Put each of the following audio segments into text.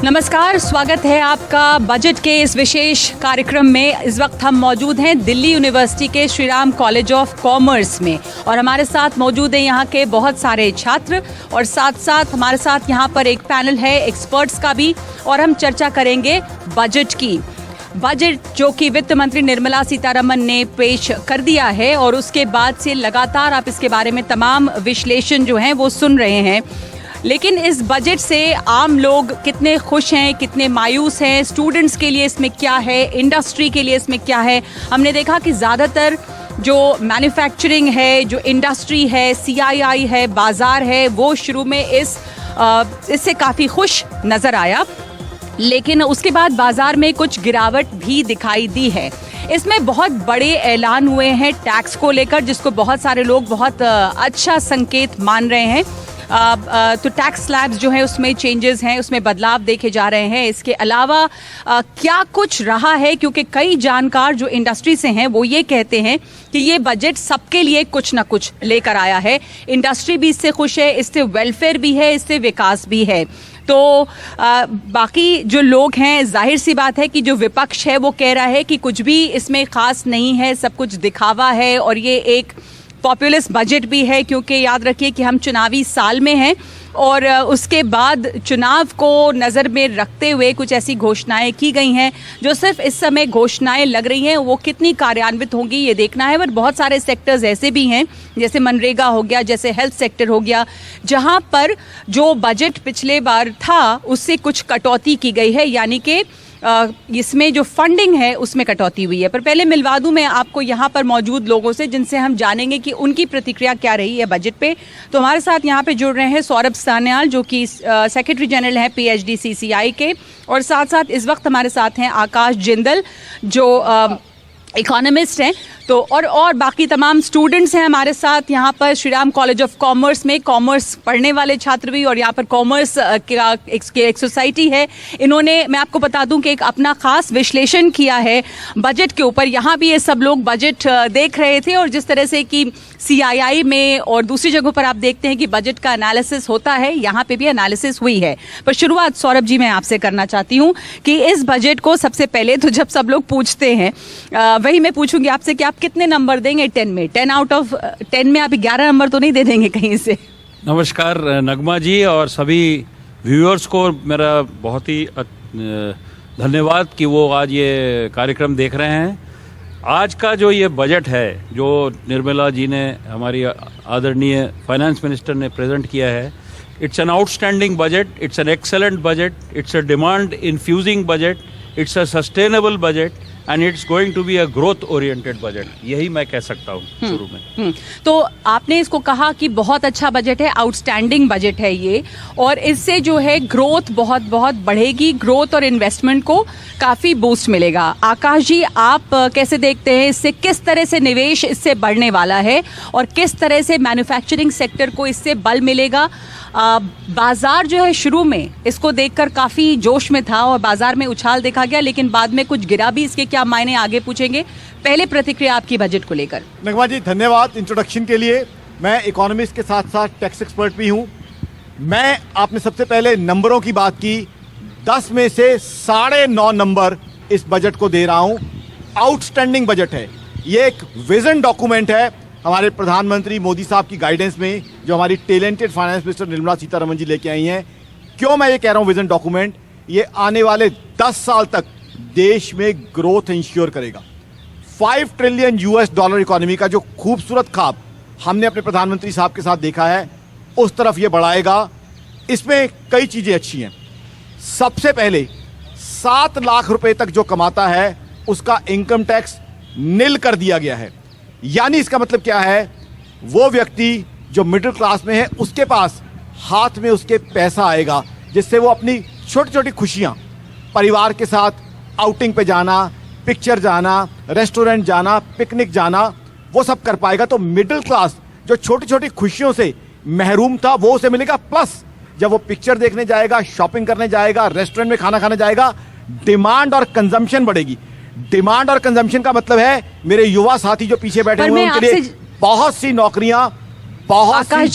नमस्कार, स्वागत है आपका बजट के इस विशेष कार्यक्रम में। इस वक्त हम मौजूद हैं दिल्ली यूनिवर्सिटी के Shri Ram college of commerce में और हमारे साथ मौजूद हैं यहाँ के बहुत सारे छात्र और साथ साथ हमारे साथ यहाँ पर एक पैनल है एक्सपर्ट्स का भी और हम चर्चा करेंगे बजट की। बजट जो कि वित्त मंत्री निर्मला सीतारमण ने पेश कर दिया है और उसके बाद से लगातार आप इसके बारे में तमाम विश्लेषण जो हैं वो सुन रहे हैं। लेकिन इस बजट से आम लोग कितने खुश हैं, कितने मायूस हैं, स्टूडेंट्स के लिए इसमें क्या है, इंडस्ट्री के लिए इसमें क्या है। हमने देखा कि ज़्यादातर जो मैन्युफैक्चरिंग है, जो इंडस्ट्री है, CII है, बाज़ार है, वो शुरू में इससे काफ़ी खुश नज़र आया, लेकिन उसके बाद बाज़ार में कुछ गिरावट भी दिखाई दी है। इसमें बहुत बड़े ऐलान हुए हैं टैक्स को लेकर, जिसको बहुत सारे लोग बहुत अच्छा संकेत मान रहे हैं। तो टैक्स स्लैब्स जो है उसमें चेंजेस हैं, उसमें बदलाव देखे जा रहे हैं। इसके अलावा क्या कुछ रहा है, क्योंकि कई जानकार जो इंडस्ट्री से हैं वो ये कहते हैं कि ये बजट सबके लिए कुछ ना कुछ लेकर आया है। इंडस्ट्री भी इससे खुश है, इससे वेलफेयर भी है, इससे विकास भी है। तो बाकी जो लोग हैं, जाहिर सी बात है कि जो विपक्ष है वो कह रहा है कि कुछ भी इसमें खास नहीं है, सब कुछ दिखावा है और ये एक पॉपुलिस्ट बजट भी है, क्योंकि याद रखिए कि हम चुनावी साल में हैं और उसके बाद चुनाव को नज़र में रखते हुए कुछ ऐसी घोषणाएं की गई हैं जो सिर्फ इस समय घोषणाएं लग रही हैं, वो कितनी कार्यान्वित होंगी ये देखना है। पर बहुत सारे सेक्टर्स ऐसे भी हैं, जैसे मनरेगा हो गया, जैसे हेल्थ सेक्टर हो गया, जहां पर जो बजट पिछले बार था उससे कुछ कटौती की गई है, यानी कि इसमें जो फंडिंग है उसमें कटौती हुई है। पर पहले मिलवा दूं मैं आपको यहाँ पर मौजूद लोगों से, जिनसे हम जानेंगे कि उनकी प्रतिक्रिया क्या रही है बजट पे। तो हमारे साथ यहाँ पे जुड़ रहे हैं सौरभ सान्याल, जो कि सेक्रेटरी जनरल हैं PhD CCI के, और साथ साथ इस वक्त हमारे साथ हैं आकाश जिंदल जो इकोनॉमिस्ट हैं। तो और बाकी तमाम स्टूडेंट्स हैं हमारे साथ यहाँ पर Shri Ram college of commerce में, कॉमर्स पढ़ने वाले छात्र भी, और यहाँ पर कॉमर्स का एक सोसाइटी है। इन्होंने, मैं आपको बता दूं कि एक अपना खास विश्लेषण किया है बजट के ऊपर। यहाँ भी ये सब लोग बजट देख रहे थे और जिस तरह से कि CII में और दूसरी जगहों पर आप देखते हैं कि बजट का एनालिसिस होता है, यहाँ पे भी एनालिसिस हुई है। पर शुरुआत सौरभ जी मैं आपसे करना चाहती हूँ कि इस बजट को सबसे पहले तो जब सब लोग पूछते हैं वही मैं पूछूंगी आपसे कि आप कितने नंबर देंगे 10 में? 10 आउट ऑफ 10 में आप 11 नंबर तो नहीं दे देंगे कहीं से? नमस्कार नगमा जी और सभी व्यूअर्स को मेरा बहुत ही धन्यवाद कि वो आज ये कार्यक्रम देख रहे हैं। आज का जो ये बजट है जो निर्मला जी ने, हमारी आदरणीय फाइनेंस मिनिस्टर ने प्रेजेंट किया है, it's an outstanding budget, it's an excellent budget, it's a demand infusing budget, it's a sustainable budget and it's going to be a growth oriented budget. यही मैं कह सकता हूँ शुरू में। तो आपने इसको कहा कि बहुत अच्छा बजट है, आउटस्टैंडिंग बजट है ये, और इससे जो है ग्रोथ बहुत बहुत बढ़ेगी, ग्रोथ और इन्वेस्टमेंट को काफ़ी बूस्ट मिलेगा। आकाश जी, आप कैसे देखते हैं इससे, किस तरह से निवेश इससे बढ़ने वाला है और किस तरह से मैन्युफैक्चरिंग सेक्टर को इससे बल मिलेगा? बाजार जो है शुरू में इसको देखकर काफ़ी जोश में था और बाजार में उछाल देखा गया, लेकिन बाद में कुछ गिरा भी। इसके क्या मायने आगे पूछेंगे। पहले प्रतिक्रिया आपकी बजट को लेकर। नगमा जी धन्यवाद इंट्रोडक्शन के लिए। मैं इकोनॉमिस्ट के साथ साथ टैक्स एक्सपर्ट भी हूँ। मैं आपने सबसे पहले नंबरों की बात की, 10 में से 9.5 नंबर इस बजट को दे रहा हूँ। आउटस्टैंडिंग बजट है, ये एक विजन डॉक्यूमेंट है हमारे प्रधानमंत्री मोदी साहब की गाइडेंस में, जो हमारी talented finance minister Nirmala Sitharaman ji लेके आई हैं। क्यों मैं ये कह रहा हूँ विजन डॉक्यूमेंट? ये आने वाले 10 साल तक देश में ग्रोथ इंश्योर करेगा। $5 ट्रिलियन इकोनॉमी का जो खूबसूरत ख्वाब हमने अपने प्रधानमंत्री साहब के साथ देखा है, उस तरफ ये बढ़ाएगा। इसमें कई चीज़ें अच्छी हैं। सबसे पहले 7 लाख रुपए तक जो कमाता है उसका इनकम टैक्स निल कर दिया गया है। यानी इसका मतलब क्या है, वो व्यक्ति जो मिडिल क्लास में है उसके पास हाथ में उसके पैसा आएगा, जिससे वो अपनी छोटी छोटी खुशियां, परिवार के साथ आउटिंग पे जाना, पिक्चर जाना, रेस्टोरेंट जाना, पिकनिक जाना, वो सब कर पाएगा। तो मिडिल क्लास जो छोटी छोटी खुशियों से महरूम था वो उसे मिलेगा। प्लस जब वो पिक्चर देखने जाएगा, शॉपिंग करने जाएगा, रेस्टोरेंट में खाना खाने जाएगा, डिमांड और कंजम्पशन बढ़ेगी। डिमांड और कंजम्पशन का मतलब है, मेरे युवा साथी जो पीछे बैठे हुए हैं उनके लिए बहुत सी नौकरियां बहुत आकाश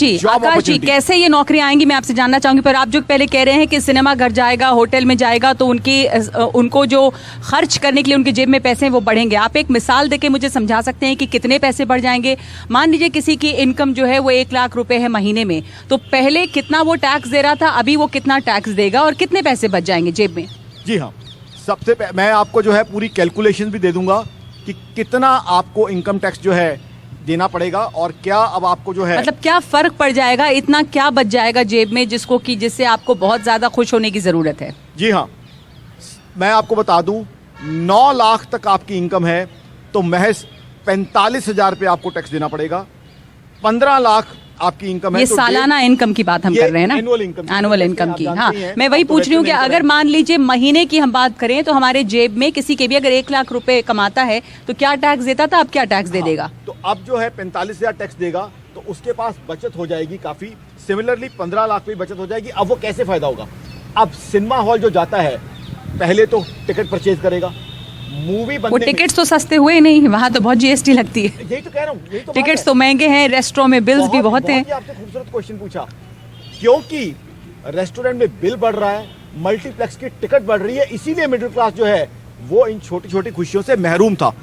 जी कैसे ये नौकरियां आएंगी मैं आपसे जानना चाहूंगी, पर आप जो पहले कह रहे हैं कि सिनेमा घर जाएगा, होटल में जाएगा तो उनको जो खर्च करने के लिए उनकी जेब में पैसे हैं वो बढ़ेंगे। आप एक मिसाल देके मुझे समझा सकते हैं कि कितने पैसे बढ़ जाएंगे? मान लीजिए किसी की इनकम जो है वो 1 लाख रुपए है महीने में, तो पहले कितना वो टैक्स दे रहा था, अभी वो कितना टैक्स देगा और कितने पैसे बच जाएंगे जेब में? जी हाँ, मैं आपको जो है पूरी कैलकुलेशन भी दे दूंगा कि कितना आपको इनकम टैक्स जो है देना पड़ेगा और क्या अब आपको जो है मतलब क्या फर्क पड़ जाएगा, इतना क्या बच जाएगा जेब में जिससे आपको बहुत ज्यादा खुश होने की जरूरत है? जी हाँ, मैं आपको बता दूं 9 लाख तक आपकी इनकम है तो महज 45,000 रुपये आपको टैक्स देना पड़ेगा। 15 लाख आपकी इनकम है ये तो सालाना इनकम की बात हम कर रहे हैं ना, एनुअल इनकम की। हाँ, मैं वही पूछ रही हूँ कि अगर मान लीजिए महीने की हम बात करें तो हमारे जेब में किसी के भी अगर 1 लाख रुपए कमाता है तो क्या टैक्स देता था, अब क्या टैक्स दे देगा? तो अब जो है 45,000 टैक्स देगा तो उसके पास बचत हो जाएगी काफी। सिमिलरली 15 लाख की बचत हो जाएगी। अब वो कैसे फायदा होगा? अब सिनेमा हॉल जो जाता है पहले तो टिकट परचेज करेगा, मूवी वो टिकट्स तो सस्ते हुए नहीं, वहाँ तो बहुत जीएसटी लगती है। यही तो कह रहा हूँ, यही तो टिकट्स तो महंगे हैं, रेस्टोरेंट में बिल्स भी बहुत हैं। आपने खूबसूरत क्वेश्चन पूछा, क्योंकि रेस्टोरेंट में बिल बढ़ रहा है, मल्टीप्लेक्स की टिकट बढ़ रही है, इसीलिए मिडिल क्लास जो है वो इन छोटी छोटी खुशियों से महरूम था।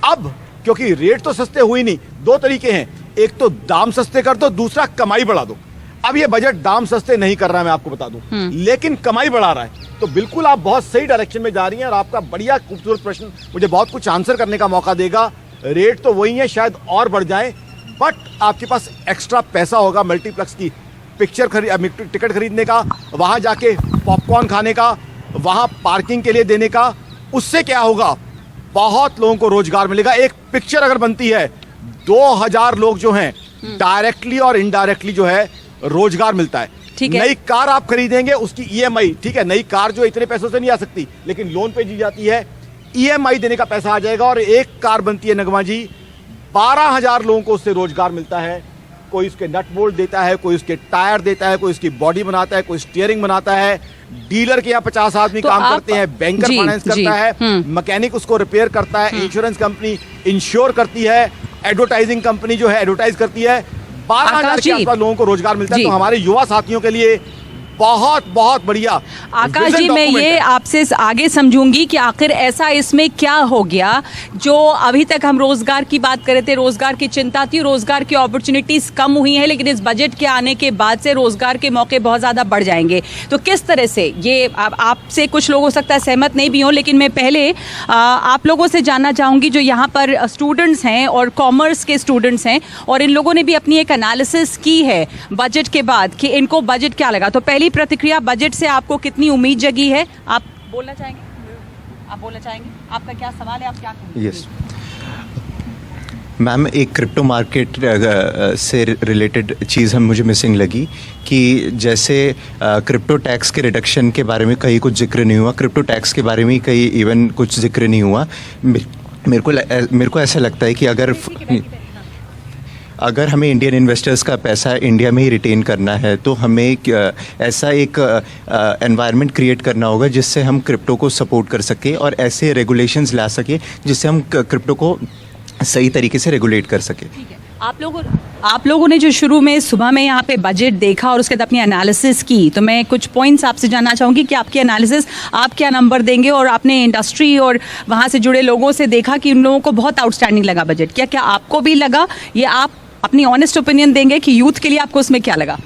अब क्योंकि रेट तो सस्ते हुए नहीं, 2 तरीके हैं, एक तो दाम सस्ते कर दो, दूसरा कमाई बढ़ा दो। अब ये बजट दाम सस्ते नहीं कर रहा है, मैं आपको बता दूं, लेकिन कमाई बढ़ा रहा है। तो बिल्कुल आप बहुत सही डायरेक्शन में जा रही हैं और आपका बढ़िया खूबसूरत प्रश्न मुझे बहुत कुछ आंसर करने का मौका देगा। रेट तो वही है, शायद और बढ़ जाए, बट आपके पास एक्स्ट्रा पैसा होगा मल्टीप्लेक्स की टिकट खरीदने का, वहां जाके पॉपकॉर्न खाने का, वहां पार्किंग के लिए देने का। उससे क्या होगा? बहुत लोगों को रोजगार मिलेगा। एक पिक्चर अगर बनती है 2000 लोग जो हैं डायरेक्टली और इनडायरेक्टली जो है रोजगार मिलता है। नई कार आप खरीदेंगे उसकी ईएमआई, ठीक है, नई कार जो इतने पैसों से नहीं आ सकती लेकिन लोन पे दी जाती है, ईएमआई देने का पैसा आ जाएगा और एक कार बनती है नगमा जी, 12,000 लोगों को उससे रोजगार मिलता है। कोई उसके नट बोल्ट देता है, कोई उसके टायर देता है, कोई उसकी बॉडी बनाता है, कोई स्टीयरिंग बनाता है, डीलर के यहाँ 50 आदमी तो काम करते हैं, बैंकर फाइनेंस करता है, मैकेनिक उसको रिपेयर करता है, इंश्योरेंस कंपनी इंश्योर करती है, एडवर्टाइजिंग कंपनी जो है एडवर्टाइज करती है। 12,000 के आसपास लोगों को रोजगार मिलता है। तो हमारे युवा साथियों के लिए बहुत बहुत बढ़िया। आकाश जी, मैं ये आपसे आगे समझूंगी कि आखिर ऐसा इसमें क्या हो गया जो अभी तक हम रोजगार की बात कर रहे थे, रोजगार की चिंता थी, रोजगार की अपॉर्चुनिटीज कम हुई हैं, लेकिन इस बजट के आने के बाद से रोजगार के मौके बहुत ज्यादा बढ़ जाएंगे। तो किस तरह से ये आपसे कुछ लोग हो सकता है सहमत नहीं भी हों, लेकिन मैं पहले आप लोगों से जानना चाहूंगी जो यहाँ पर स्टूडेंट्स हैं और कॉमर्स के स्टूडेंट्स हैं और इन लोगों ने भी अपनी एक एनालिसिस की है बजट के बाद कि इनको बजट क्या लगा। तो पहली प्रतिक्रिया, बजट से आपको कितनी उम्मीद जगी है? आप बोलना चाहेंगे? आपका क्या सवाल है, आप क्या कहेंगे? यस मैम, एक क्रिप्टो मार्केट से रिलेटेड चीज़ हम मुझे मिसिंग लगी कि जैसे क्रिप्टो टैक्स के रिडक्शन के बारे में कहीं कुछ जिक्र नहीं हुआ, क्रिप्टो टैक्स के बारे में कहीं इवन कुछ जिक्र नहीं हुआ। मेरे को ऐसा लगता है कि अगर हमें इंडियन इन्वेस्टर्स का पैसा इंडिया में ही रिटेन करना है तो हमें ऐसा एक एनवायरनमेंट क्रिएट करना होगा जिससे हम क्रिप्टो को सपोर्ट कर सकें और ऐसे रेगुलेशंस ला सकें जिससे हम क्रिप्टो को सही तरीके से रेगुलेट कर सकें। आप लोगों ने जो शुरू में सुबह में यहाँ पे बजट देखा और उसके बाद अपनी एनालिसिस की, तो मैं कुछ पॉइंट्स आपसे जानना चाहूँगी कि आपकी एनालिसिस, आप क्या नंबर देंगे और आपने इंडस्ट्री और वहाँ से जुड़े लोगों से देखा कि उन लोगों को बहुत आउटस्टैंडिंग लगा बजट, क्या आपको भी लगा? ये आप अपनी ऑनेस्ट ओपिनियन देंगे कि यूथ के लिए आपको उसमें क्या लगा?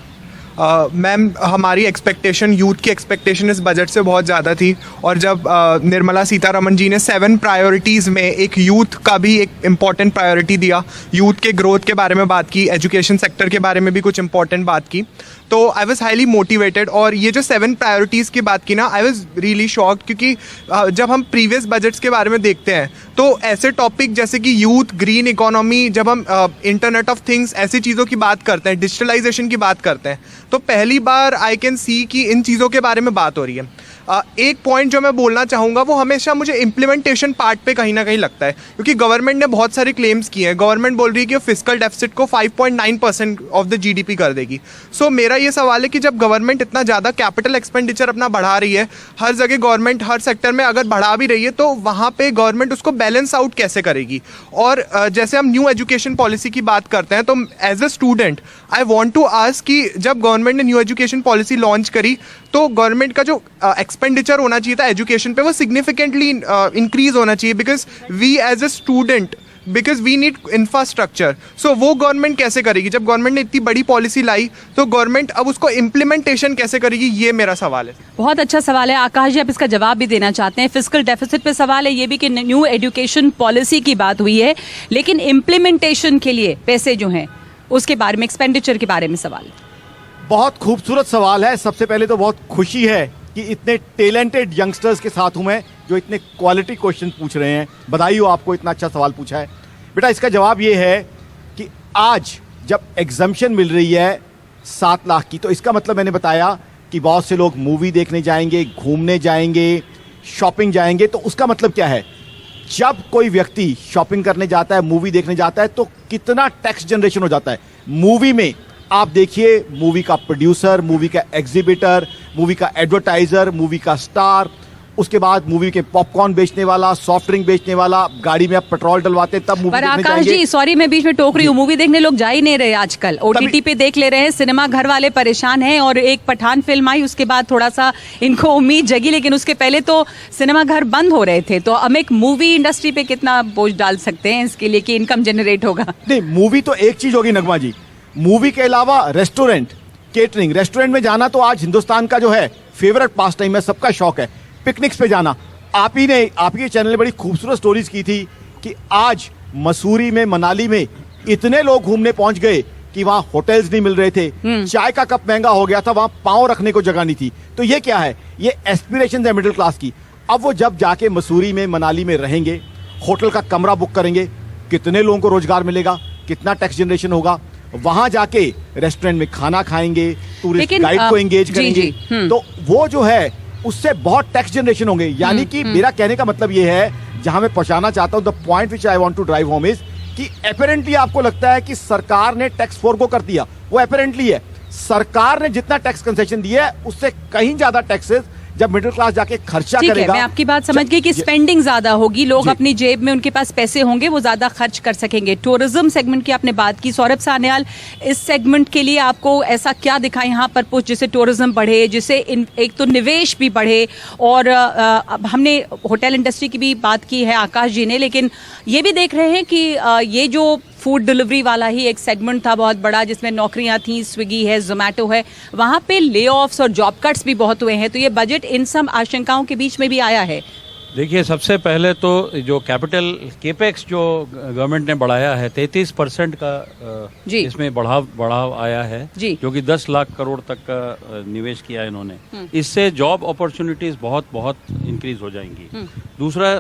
मैम, हमारी एक्सपेक्टेशन, यूथ की एक्सपेक्टेशन इस बजट से बहुत ज़्यादा थी और जब निर्मला सीतारमण जी ने 7 प्रायोरिटीज़ में एक यूथ का भी एक इम्पॉर्टेंट प्रायोरिटी दिया, यूथ के ग्रोथ के बारे में बात की, एजुकेशन सेक्टर के बारे में भी कुछ इम्पॉर्टेंट बात की, तो आई वॉज हाईली मोटिवेटेड। और ये जो 7 प्रायोरिटीज़ की बात की ना, आई वॉज रियली शॉक्ड, क्योंकि जब हम प्रीवियस बजट्स के बारे में देखते हैं तो ऐसे टॉपिक जैसे कि यूथ, ग्रीन इकोनॉमी, जब हम इंटरनेट ऑफ थिंग्स, ऐसी चीज़ों की बात करते हैं, डिजिटलाइजेशन की बात करते हैं, तो पहली बार आई कैन सी कि इन चीज़ों के बारे में बात हो रही है। एक पॉइंट जो मैं बोलना चाहूँगा वो हमेशा मुझे इम्प्लीमेंटेशन पार्ट पे कहीं ना कहीं लगता है, क्योंकि गवर्नमेंट ने बहुत सारे क्लेम्स किए हैं। गवर्नमेंट बोल रही है कि वो फिस्कल डेफिसिट को 5.9% ऑफ द जीडीपी कर देगी। सो मेरा ये सवाल है कि जब गवर्नमेंट इतना ज़्यादा कैपिटल एक्सपेंडिचर अपना बढ़ा रही है, हर जगह गवर्नमेंट हर सेक्टर में अगर बढ़ा भी रही है, तो वहाँ पे गवर्नमेंट उसको बैलेंस आउट कैसे करेगी? और जैसे हम न्यू एजुकेशन पॉलिसी की बात करते हैं, तो as a student I want to ask कि जब गवर्नमेंट ने न्यू एजुकेशन पॉलिसी लॉन्च करी तो गवर्नमेंट का जो एक्सपेंडिचर होना चाहिए था एजुकेशन पे वो सिग्निफिकेंटली इंक्रीज होना चाहिए, because we as a student because we need infrastructure. So वो गवर्नमेंट कैसे करेगी? जब गवर्नमेंट ने इतनी बड़ी पॉलिसी लाई तो गवर्नमेंट अब उसको इम्प्लीमेंटेशन कैसे करेगी, ये मेरा सवाल है। बहुत अच्छा सवाल है आकाश जी, आप इसका जवाब भी देना चाहते हैं। फिस्कल डेफिसिट पे सवाल है ये भी कि न्यू एजुकेशन पॉलिसी की बात हुई है, लेकिन इम्प्लीमेंटेशन के लिए पैसे जो हैं उसके बारे में, एक्सपेंडिचर के बारे में सवाल है। बहुत खूबसूरत सवाल है। सबसे पहले तो बहुत खुशी है कि इतने टैलेंटेड यंगस्टर्स के साथ हूं मैं जो इतने क्वालिटी क्वेश्चन पूछ रहे हैं। बधाई हो आपको, इतना अच्छा सवाल पूछा है। बेटा इसका जवाब ये है कि आज जब एग्जम्पशन मिल रही है 7 लाख की, तो इसका मतलब मैंने बताया कि बहुत से लोग मूवी देखने जाएंगे, घूमने जाएंगे, शॉपिंग जाएंगे। तो उसका मतलब क्या है? जब कोई व्यक्ति शॉपिंग करने जाता है, मूवी देखने जाता है, तो कितना टैक्स जनरेशन हो जाता है। मूवी में आप देखिए, मूवी का प्रोड्यूसर, मूवी का एग्जीबिटर, मूवी का एडवर्टाइजर, मूवी का स्टार, उसके बाद मूवी के पॉपकॉर्न बेचने वाला, सॉफ्ट ड्रिंक बेचने वाला, गाड़ी में आप पेट्रोल डलवाते तब मूवी पर देखने आकाश जाएंगे। जी सॉरी मैं बीच में टोक रही हूँ, मूवी देखने लोग जा ही नहीं रहे आजकल, ओटीटी पे देख ले रहे हैं। सिनेमा घर वाले परेशान हैं, और एक पठान फिल्म आई उसके बाद थोड़ा सा इनको उम्मीद जगी, लेकिन उसके पहले तो सिनेमा घर बंद हो रहे थे। तो हम एक मूवी इंडस्ट्री पे कितना बोझ डाल सकते हैं इसके लिए कि इनकम जनरेट होगा? नहीं, मूवी तो एक चीज होगी नगमा जी, मूवी के अलावा रेस्टोरेंट, केटरिंग। रेस्टोरेंट में जाना तो आज हिंदुस्तान का जो है फेवरेट पास टाइम है, सबका शौक है। पिकनिक्स पे जाना, आप ही ने, आपके चैनल ने बड़ी खूबसूरत स्टोरीज की थी कि आज मसूरी में, मनाली में इतने लोग घूमने पहुंच गए कि वहां होटल्स नहीं मिल रहे थे, चाय का कप महंगा हो गया था, वहां पांव रखने को जगह नहीं थी। तो ये क्या है? ये एस्पिरेशन है मिडिल क्लास की। अब वो जब जाके मसूरी में, मनाली में रहेंगे, होटल का कमरा बुक करेंगे, कितने लोगों को रोजगार मिलेगा, कितना टैक्स जनरेशन होगा। वहां जाके रेस्टोरेंट में खाना खाएंगे, टूरिस्ट गाइड को एंगेज करेंगे, तो वो जो है उससे बहुत टैक्स जनरेशन होंगे। यानी कि मेरा कहने का मतलब ये है, जहां मैं पहुंचाना चाहता हूं, the point which I want to drive home is कि अपेरेंटली आपको लगता है कि सरकार ने टैक्स फोरगो कर दिया, वो अपेरेंटली है। सरकार ने जितना टैक्स कंसेशन दिया है उससे कहीं ज्यादा टैक्सेस जब मिडिल क्लास जाके खर्चा ठीक करेगा। है, मैं आपकी बात समझ गई कि स्पेंडिंग ज्यादा होगी, लोग अपनी जेब में, उनके पास पैसे होंगे, वो ज्यादा खर्च कर सकेंगे। टूरिज्म सेगमेंट की आपने बात की, सौरभ सान्याल, इस सेगमेंट के लिए आपको ऐसा क्या दिखा यहाँ पर पुश जिससे टूरिज्म बढ़े, जिससे एक तो निवेश भी बढ़े, और अब हमने होटल इंडस्ट्री की भी बात की है आकाश जी ने, लेकिन ये भी देख रहे हैं कि ये जो फूड डिलीवरी वाला ही एक सेगमेंट था बहुत बड़ा जिसमें नौकरियां थी, स्विगी है, जोमेटो है, वहां पे ले ऑफ्स और जॉब कट्स भी बहुत हुए हैं। तो ये बजट इन सब आशंकाओं के बीच में भी आया है। देखिए, सबसे पहले तो जो कैपिटल केपेक्स जो गवर्नमेंट ने बढ़ाया है 33% का जी। इसमें बढ़ाव आया है जी। जो कि 10 लाख करोड़ तक का निवेश किया है इन्होंने। इससे जॉब अपॉर्चुनिटीज बहुत इंक्रीज हो जाएंगी। दूसरा,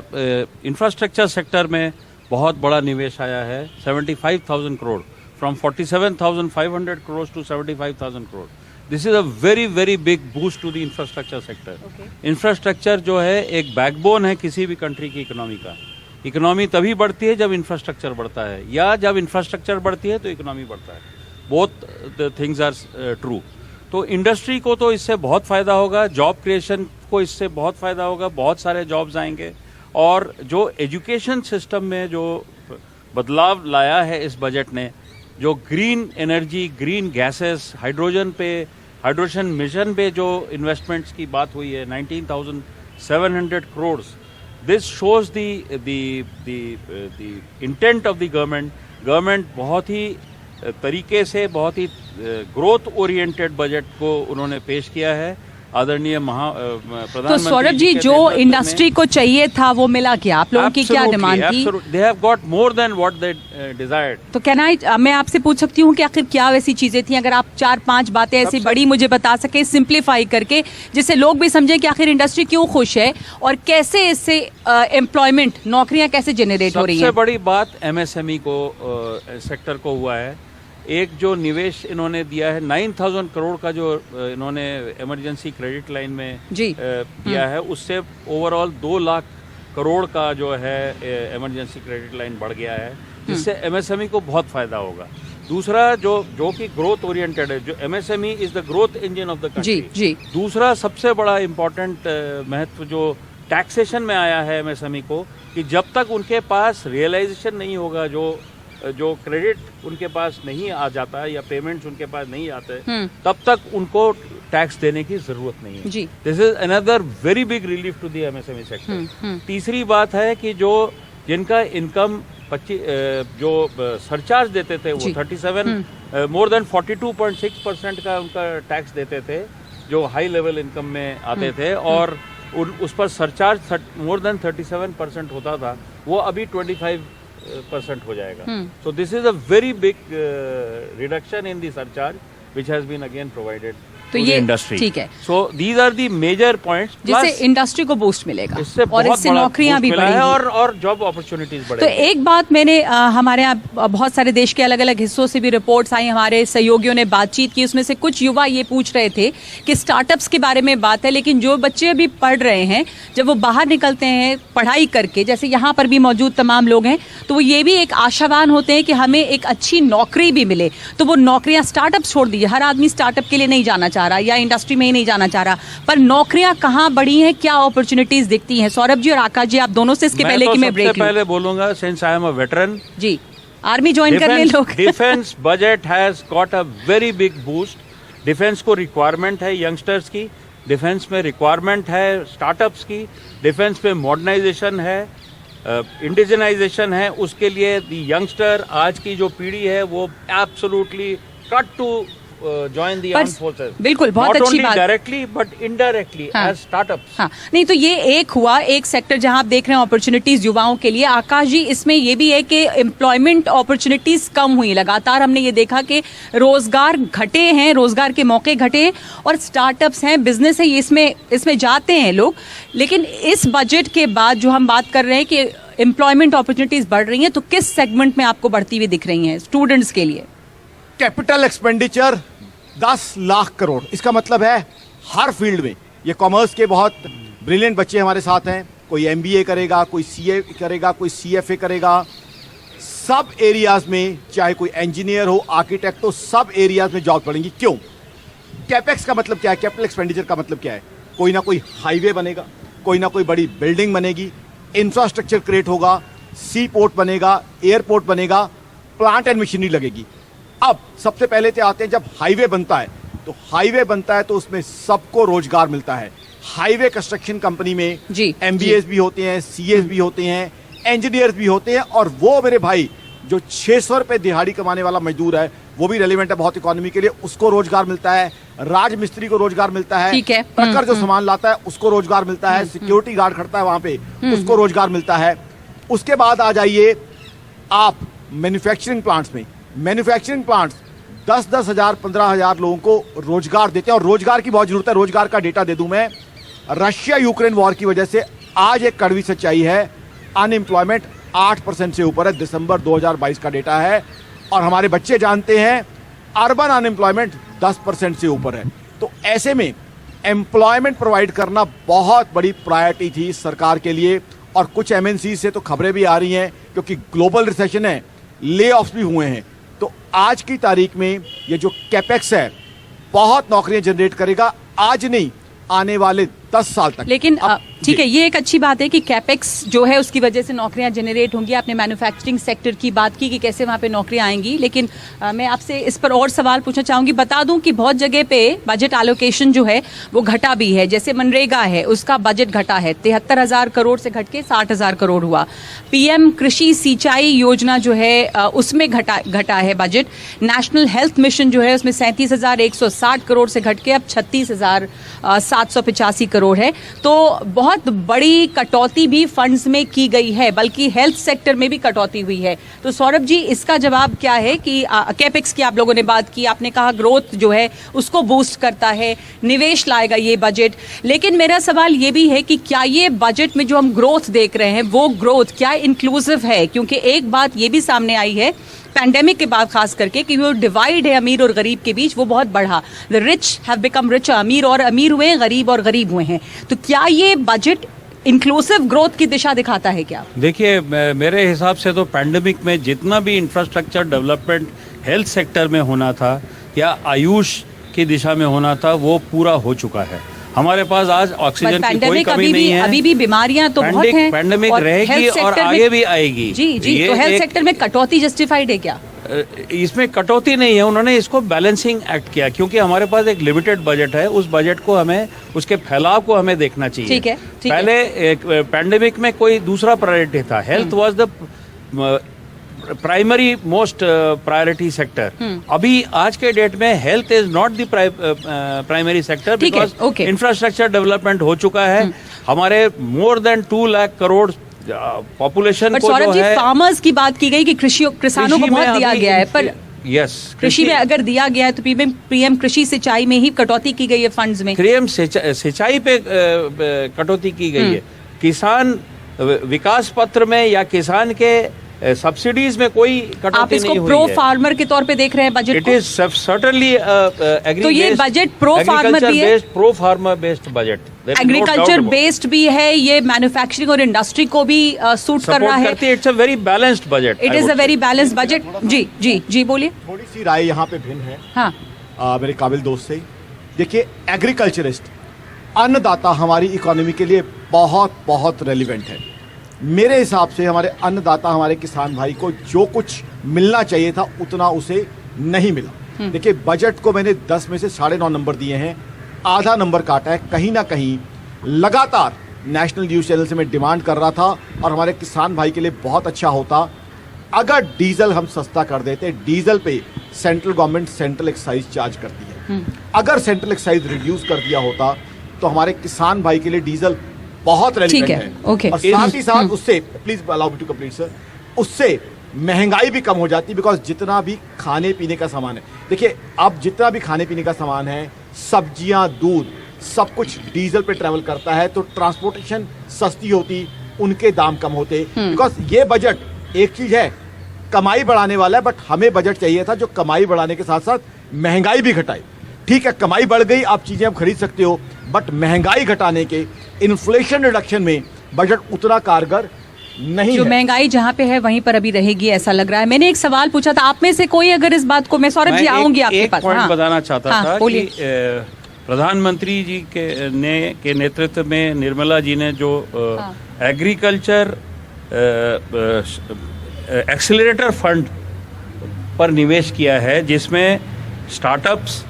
इंफ्रास्ट्रक्चर सेक्टर में बहुत बड़ा निवेश आया है, 75,000 crore, from 47,500 crore to 75,000 crore. This is a very big boost to the infrastructure sector. Infrastructure जो है एक बैकबोन है किसी भी कंट्री की इकोनॉमी का। इकोनॉमी तभी बढ़ती है जब इंफ्रास्ट्रक्चर बढ़ता है, या जब इंफ्रास्ट्रक्चर बढ़ती है तो इकोनॉमी बढ़ता है। Both things are true. तो इंडस्ट्री को तो इससे बहुत फायदा होगा, जॉब क्रिएशन को इससे बहुत फायदा होगा, बहुत सारे जॉब्स आएंगे। और जो एजुकेशन सिस्टम में जो बदलाव लाया है इस बजट ने, जो green energy, green gases, hydrogen mission पे जो इन्वेस्टमेंट्स की बात हुई है 19,700 crore, this shows the intent of the government बहुत ही तरीके से, बहुत ही ग्रोथ ओरिएंटेड बजट को उन्होंने पेश किया है। आदरणीय प्रधानमंत्री। तो सौरभ जी, जो इंडस्ट्री को चाहिए था वो मिला क्या? आप लोगों की क्या डिमांड थी? They have got more than what they desired. तो मैं आपसे पूछ सकती हूँ कि आखिर क्या वैसी चीजें थी? अगर आप 4-5 बातें ऐसी बड़ी मुझे बता सके, सिंप्लीफाई करके, जिससे लोग भी समझें कि आखिर इंडस्ट्री क्यों खुश है और कैसे इससे एम्प्लॉयमेंट, नौकरियां कैसे जनरेट हो रही हैं। सबसे बड़ी बात MSME को सेक्टर को हुआ है। एक जो निवेश इन्होंने दिया है 9,000 करोड़ का जो इन्होंने इमरजेंसी क्रेडिट लाइन में जी। दिया है, उससे ओवरऑल 2 लाख करोड़ का जो है इमरजेंसी क्रेडिट लाइन बढ़ गया है, जिससे एमएसएमई को बहुत फायदा होगा। दूसरा जो कि ग्रोथ ओरिएंटेड है, जो MSME is the growth engine of the country. जी। दूसरा सबसे बड़ा इम्पोर्टेंट महत्व जो टैक्सेशन में आया है एमएसएमई को, कि जब तक उनके पास रियलाइजेशन नहीं होगा, जो क्रेडिट उनके पास नहीं आ जाता है या पेमेंट्स उनके पास नहीं आते, तब तक उनको टैक्स देने की जरूरत नहीं है। This is another very big relief to the MSME sector. तीसरी बात है कि जिनका इनकम जो सरचार्ज देते थे वो 37 मोर देन 42.6% का उनका टैक्स देते थे जो हाई लेवल इनकम में आते थे, और उस पर सरचार्ज मोर देन 37% होता था, वो अभी 25% हो जाएगा। So this is a very big reduction in the surcharge which has been again provided to ये इंडस्ट्री। ठीक है। So these are the major points, जिससे इंडस्ट्री को बूस्ट मिलेगा और इससे नौकरियां भी बढ़ेंगी और जॉब अपॉर्चुनिटीज बढ़ेगी। तो एक बात मैंने हमारे यहाँ बहुत सारे देश के अलग अलग हिस्सों से भी रिपोर्ट्स आई, हमारे सहयोगियों ने बातचीत की, उसमें से कुछ युवा ये पूछ रहे थे कि स्टार्टअप्स के बारे में बात है, लेकिन जो बच्चे अभी पढ़ रहे हैं, जब वो बाहर निकलते हैं पढ़ाई करके, जैसे यहाँ पर भी मौजूद तमाम लोग हैं, तो वो ये भी एक आशावान होते हैं कि हमें एक अच्छी नौकरी भी मिले। तो वो नौकरियां, स्टार्टअप छोड़ दीजिए, हर आदमी स्टार्टअप के लिए नहीं जाना चाह रहा या इंडस्ट्री में ही नहीं जाना चाह रहा, पर नौकरियां कहाँ बढ़ी हैं, क्या अपॉर्चुनिटीज दिखती हैं? सौरभ जी और आकाश जी, आप दोनों से इसके पहले कि मैं ब्रेक लूं। पहले बोलूंगा, since I am a veteran ji, army join करने लोग। Defence budget has got a very big boost. Defence को रिक्वायरमेंट है यंगस्टर्स की, डिफेंस में रिक्वायरमेंट है स्टार्टअप्स की, डिफेंस में मॉडर्नाइजेशन है, इंडिजनाइजेशन है। उसके लिए यंगस्टर, आज की जो पीढ़ी है, वो absolutely cut to join the armed forces. बिल्कुल, बहुत अच्छी बात। Directly but indirectly as startups. हाँ, नहीं तो ये एक हुआ, एक सेक्टर जहां आप देख रहे हैं अपॉर्चुनिटीज युवाओं के लिए। आकाश जी, इसमें ये भी है कि एम्प्लॉयमेंट अपॉर्चुनिटीज कम हुई, लगातार हमने ये देखा कि रोजगार घटे हैं, रोजगार के मौके घटे हैं, और स्टार्टअप्स हैं, बिजनेस है, इसमें जाते हैं लोग। लेकिन इस बजट के बाद जो हम बात कर रहे हैं कि एम्प्लॉयमेंट अपॉर्चुनिटीज बढ़ रही हैं, तो किस सेगमेंट में आपको बढ़ती हुई दिख रही हैं स्टूडेंट्स के लिए? कैपिटल एक्सपेंडिचर 10 लाख करोड़, इसका मतलब है हर फील्ड में। ये कॉमर्स के बहुत ब्रिलियंट बच्चे हमारे साथ हैं, कोई MBA करेगा, कोई CA करेगा, कोई CFA करेगा, सब एरियाज में, चाहे कोई इंजीनियर हो, आर्किटेक्ट हो, सब एरियाज में जॉब पड़ेंगी। क्यों? कैपेक्स का मतलब क्या है? कैपिटल एक्सपेंडिचर का मतलब क्या है? कोई ना कोई हाईवे बनेगा, कोई ना कोई बड़ी बिल्डिंग बनेगी, इंफ्रास्ट्रक्चर क्रिएट होगा, सी पोर्ट बनेगा, एयरपोर्ट बनेगा, प्लांट एंड मशीनरी लगेगी। अब सबसे पहले तो आते हैं, जब हाईवे बनता है तो उसमें सबको रोजगार मिलता है। हाईवे कंस्ट्रक्शन कंपनी में MBAs भी होते हैं, CAs भी होते हैं, इंजीनियर्स भी होते हैं, और वो मेरे भाई जो 600 रुपये दिहाड़ी कमाने वाला मजदूर है, वो भी रेलिवेंट है बहुत इकोनॉमी के लिए, उसको रोजगार मिलता है। राज मिस्त्री को रोजगार मिलता है, ट्रकर जो सामान लाता है उसको रोजगार मिलता है, सिक्योरिटी गार्ड खड़ता है वहां पे, उसको रोजगार मिलता है। उसके बाद आ जाइए आप मैन्युफैक्चरिंग प्लांट्स में। मैन्युफैक्चरिंग प्लांट्स 10-10 हजार 15 हजार लोगों को रोजगार देते हैं, और रोजगार की बहुत जरूरत है। रोजगार का डेटा दे दूं मैं, रशिया यूक्रेन वॉर की वजह से आज एक कड़वी सच्चाई है, अनएम्प्लॉयमेंट 8% से ऊपर है। दिसंबर 2022 का डेटा है, और हमारे बच्चे जानते हैं अर्बन अनएम्प्लॉयमेंट 10% से ऊपर है। तो ऐसे में एम्प्लॉयमेंट प्रोवाइड करना बहुत बड़ी प्रायोरिटी थी सरकार के लिए। और कुछ MNC से तो खबरें भी आ रही हैं, क्योंकि ग्लोबल रिसेशन है, ले ऑफ्स भी हुए हैं। तो आज की तारीख में ये जो कैपेक्स है बहुत नौकरियां जनरेट करेगा, आज नहीं, आने वाले 10 साल तक। लेकिन ठीक है, ये एक अच्छी बात है कि कैपेक्स जो है उसकी वजह से नौकरियां जनरेट होंगी। आपने मैन्युफैक्चरिंग सेक्टर की बात की कि कैसे वहां पे नौकरियां आएंगी, लेकिन मैं आपसे इस पर और सवाल पूछना चाहूंगी। बता दूं कि बहुत जगह पे बजट एलोकेशन जो है वो घटा भी है। जैसे मनरेगा है, उसका बजट घटा है, 73,000 करोड़ से घट के 60,000 करोड़ हुआ। PM कृषि सिंचाई योजना जो है उसमें घटा है बजट। नेशनल हेल्थ मिशन जो है उसमें 37,160 करोड़ से घट के अब 36,785 करोड़ है। तो बहुत बड़ी कटौती भी फंड्स में की गई है, बल्कि हेल्थ सेक्टर में भी कटौती हुई है। तो सौरभ जी, इसका जवाब क्या है कि कैपेक्स की आप लोगों ने बात की, आपने कहा ग्रोथ जो है उसको बूस्ट करता है, निवेश लाएगा ये बजट। लेकिन मेरा सवाल ये भी है कि क्या ये बजट में जो हम ग्रोथ देख रहे हैं वो ग्रोथ क्या इंक्लूसिव है? क्योंकि एक बात ये भी सामने आई है पैंडेमिक के बाद खास करके कि वो डिवाइड है अमीर और गरीब के बीच वो बहुत बढ़ा, the rich have become richer, अमीर और अमीर हुए हैं, गरीब और गरीब हुए हैं। तो क्या ये बजट इंक्लूसिव ग्रोथ की दिशा दिखाता है क्या? देखिए, मेरे हिसाब से तो पैंडेमिक में जितना भी इंफ्रास्ट्रक्चर डेवलपमेंट हेल्थ सेक्टर में होना था या आयुष की दिशा में होना था वो पूरा हो चुका है। हमारे पास आज ऑक्सीजन की कोई कमी नहीं है। अभी भी बीमारियां तो बहुत हैं, पैंडेमिक रहेगी और आगे भी आएगी। जी जी, तो हेल्थ सेक्टर में कटौती जस्टिफाइड है क्या? इसमें कटौती नहीं है, उन्होंने इसको बैलेंसिंग एक्ट किया क्योंकि हमारे पास एक लिमिटेड बजट है, उस बजट को हमें उसके फैलाव को हमें देखना चाहिए। ठीक है, ठीक पहले पैंडेमिक में कोई दूसरा प्रायोरिटी था, health was the primary most priority sector. अभी आज के डेट में health is not the primary sector because infrastructure development हो चुका है। हमारे more than 2 lakh crore population को जो है, फार्मर्स की बात की गई कि किसानों को बहुत दिया गया है, पर यस कृषि में अगर दिया गया है तो पीएम कृषि सिंचाई में ही कटौती की गई है फंड्स में। पीएम सिंचाई पे कटौती की गई है। किसान विकास पत्र में या किसान के सब्सिडीज में कोई कटौती नहीं हुई है। आप इसको प्रो फार्मर के तौर पे देख रहे हैं बजट को? इट इज सर्टेनली तो ये बजट प्रो फार्मर भी है, pro farmer based budget, agriculture based भी है, ये मैन्युफैक्चरिंग और इंडस्ट्री को भी सूट कर रहा है। It's a very balanced budget. It is a very balanced budget. जी जी जी, बोलिए। थोड़ी सी राय यहाँ पे भिन्न है। हाँ, मेरे काबिल दोस्त से। देखिए, एग्रीकल्चरिस्ट, अन्नदाता हमारी इकोनॉमी के लिए बहुत बहुत रेलिवेंट है। मेरे हिसाब से हमारे अन्नदाता, हमारे किसान भाई को जो कुछ मिलना चाहिए था उतना उसे नहीं मिला। देखिए, बजट को मैंने 10 में से 9.5 नंबर दिए हैं, आधा नंबर काटा है। कहीं ना कहीं लगातार नेशनल न्यूज़ चैनल से मैं डिमांड कर रहा था और हमारे किसान भाई के लिए बहुत अच्छा होता अगर डीजल हम सस्ता कर देते। डीजल पे central government central excise charge करती है, अगर सेंट्रल एक्साइज रिड्यूस कर दिया होता तो हमारे किसान भाई के लिए डीजल बहुत रेलिवेंट है। ओके। और साथ ही साथ उससे, please allow me to complete sir, उससे महंगाई भी कम हो जाती, बिकॉज जितना भी खाने पीने का सामान है, देखिए अब जितना भी खाने पीने का सामान है, सब्जियां, दूध, सब कुछ डीजल पे ट्रेवल करता है, तो ट्रांसपोर्टेशन सस्ती होती, उनके दाम कम होते। बिकॉज ये बजट एक चीज है, कमाई बढ़ाने वाला है, बट हमें बजट चाहिए था जो कमाई बढ़ाने के साथ साथ महंगाई भी घटाए। ठीक है, कमाई बढ़ गई, आप चीजें आप खरीद सकते हो, बट महंगाई घटाने के, इन्फ्लेशन रिडक्शन में बजट उतना कारगर नहीं जो है। महंगाई जहाँ पे है वहीं पर अभी रहेगी ऐसा लग रहा है। मैंने एक सवाल पूछा था, आप में से कोई अगर इस बात को, मैं सौरभ जी आऊंगी आपके पास। पॉइंट बताना चाहता था बोलिए। कि प्रधानमंत्री जी के नेतृत्व में निर्मला जी ने जो एग्रीकल्चर एक्सेलरेटर फंड पर निवेश किया है, जिसमें स्टार्टअप्स,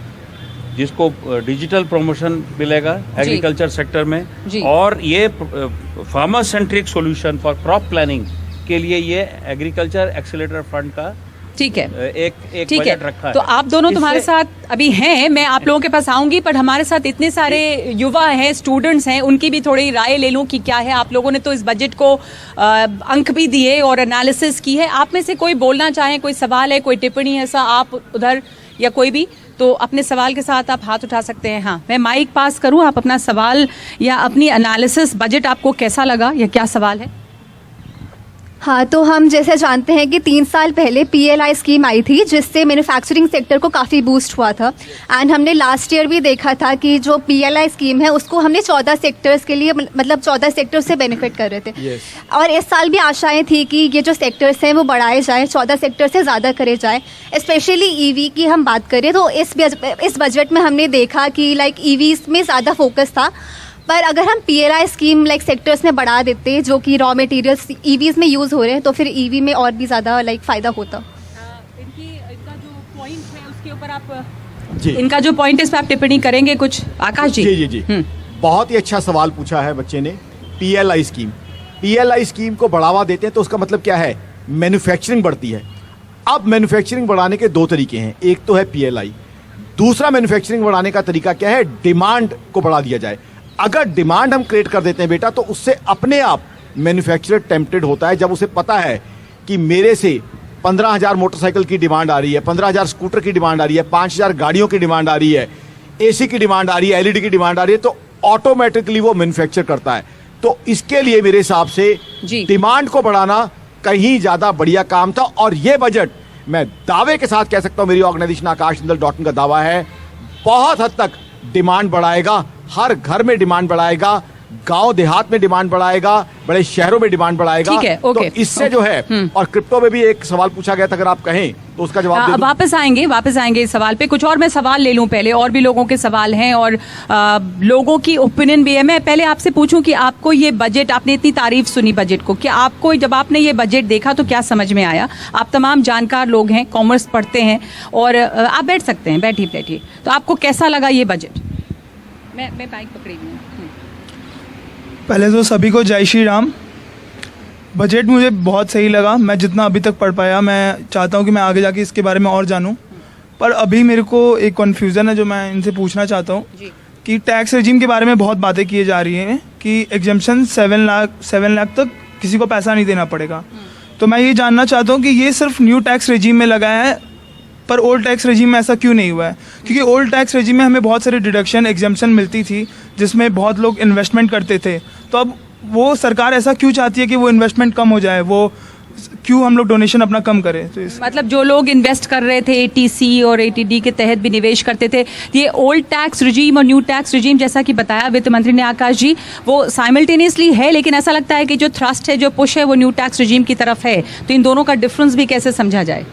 जिसको डिजिटल प्रमोशन मिलेगा एग्रीकल्चर सेक्टर में, और ये farmer centric solution for crop planning के लिए ये एग्रीकल्चर एक्सेलरेटर फंड का ठीक है, एक ठीक बजट है। रखा है। तो आप दोनों तुम्हारे साथ अभी हैं, मैं आप लोगों के पास आऊंगी, पर हमारे साथ इतने सारे युवा हैं, स्टूडेंट्स हैं, उनकी भी थोड़ी राय ले लूं कि क्या है। आप लोगों ने तो इस बजट को अंक भी दिए और एनालिसिस की है। आप में से कोई बोलना चाहें, कोई सवाल है, कोई टिप्पणी है, ऐसा आप उधर या कोई भी, तो अपने सवाल के साथ आप हाथ उठा सकते हैं। हाँ, मैं माइक पास करूं, आप अपना सवाल या अपनी एनालिसिस, बजट आपको कैसा लगा या क्या सवाल है? हाँ, तो हम जैसे जानते हैं कि 3 साल पहले PLI स्कीम आई थी, जिससे मैन्युफैक्चरिंग सेक्टर को काफ़ी बूस्ट हुआ था। एंड हमने लास्ट ईयर भी देखा था कि जो PLI स्कीम है उसको हमने 14 सेक्टर्स के लिए, मतलब 14 सेक्टर से बेनिफिट कर रहे थे। और इस साल भी आशाएं थी कि ये जो सेक्टर्स हैं वो बढ़ाए जाए, 14 सेक्टर से ज़्यादा करे जाए। स्पेशली EV की हम बात करें तो इस बजट में हमने देखा कि लाइक EVs में ज़्यादा फोकस था, पर अगर हम PLI स्कीम लाइक सेक्टर्स में बढ़ा देते जो कि रॉ मटेरियल्स EVs में यूज़ हो रहे हैं, तो फिर EV में और भी ज़्यादा लाइक फ़ायदा होता। इनका जो पॉइंट है उसके ऊपर आप जी, इनका जो पॉइंट है इस पर आप टिप्पणी करेंगे कुछ? आकाश जी। जी जी जी, बहुत ही अच्छा सवाल पूछा है बच्चे ने। PLI स्कीम को बढ़ावा देते हैं तो उसका मतलब क्या है? मैन्युफैक्चरिंग बढ़ती है। अब मैन्युफैक्चरिंग बढ़ाने के 2 तरीके हैं, एक तो है PLI, दूसरा मैन्युफैक्चरिंग बढ़ाने का तरीका क्या है? डिमांड को बढ़ा दिया जाए। अगर डिमांड हम क्रिएट कर देते हैं बेटा, तो उससे अपने आप मैन्युफैक्चरर टेम्प्टेड होता है, जब उसे पता है कि मेरे से 15,000 मोटरसाइकिल की डिमांड आ रही है, 15,000 स्कूटर की डिमांड आ रही है, 5,000 गाड़ियों की डिमांड आ रही है, AC की डिमांड आ रही है, LED की डिमांड आ रही है, तो ऑटोमेटिकली वो मैन्युफैक्चर करता है। तो इसके लिए मेरे हिसाब से डिमांड को बढ़ाना कहीं ज्यादा बढ़िया काम था। और ये बजट मैं दावे के साथ कह सकता हूं, मेरी ऑर्गेनाइजेशन akashjindal.in का दावा है, बहुत हद तक डिमांड बढ़ाएगा, हर घर में डिमांड बढ़ाएगा, गांव देहात में डिमांड बढ़ाएगा, बड़े शहरों में डिमांड बढ़ाएगा। ठीक है, ओके। तो इससे जो है, और क्रिप्टो में भी एक सवाल पूछा गया था, अगर आप कहें तो उसका जवाब दे दूं। वापस आएंगे इस सवाल पे। कुछ और मैं सवाल ले लूं पहले, और भी लोगों के सवाल हैं और लोगों की ओपिनियन भी है। मैं पहले आपसे पूछूं कि आपको ये बजट, आपने इतनी तारीफ सुनी बजट को, क्या आपको जब आपने ये बजट देखा तो क्या समझ में आया? आप तमाम जानकार लोग हैं, कॉमर्स पढ़ते हैं, और आप बैठ सकते हैं, बैठिए। तो आपको कैसा लगा ये बजट? मैं बाइक पकड़ी हुई हूं। पहले तो सभी को जय श्री राम। बजट मुझे बहुत सही लगा, मैं जितना अभी तक पढ़ पाया। मैं चाहता हूँ कि मैं आगे जाके इसके बारे में और जानूँ, पर अभी मेरे को एक कन्फ्यूज़न है जो मैं इनसे पूछना चाहता हूँ कि टैक्स रेजिम के बारे में बहुत बातें की जा रही हैं कि एग्जम्पशन 7 लाख तक किसी को पैसा नहीं देना पड़ेगा। तो मैं ये जानना चाहता हूँ कि ये सिर्फ न्यू टैक्स रेजिम में लगा है, पर ओल्ड टैक्स रेजिम में ऐसा क्यों नहीं हुआ है? क्योंकि ओल्ड टैक्स रेजिम में हमें बहुत सारे डिडक्शन, एग्जम्पशन मिलती थी जिसमें बहुत लोग इन्वेस्टमेंट करते थे। तो अब वो सरकार ऐसा क्यों चाहती है कि वो इन्वेस्टमेंट कम हो जाए? वो क्यों हम लोग डोनेशन अपना कम करें? तो मतलब जो लोग इन्वेस्ट कर रहे थे एटीसी और एटीडी के तहत भी निवेश करते थे, ये ओल्ड टैक्स रिजीम और न्यू टैक्स रिजीम, जैसा कि बताया वित्त मंत्री ने आकाश जी, वो साइमल्टेनियसली है, लेकिन ऐसा लगता है कि जो थ्रस्ट है, जो पुश है, वो न्यू टैक्स रिजीम की तरफ है। तो इन दोनों का डिफरेंस भी कैसे समझा जाए?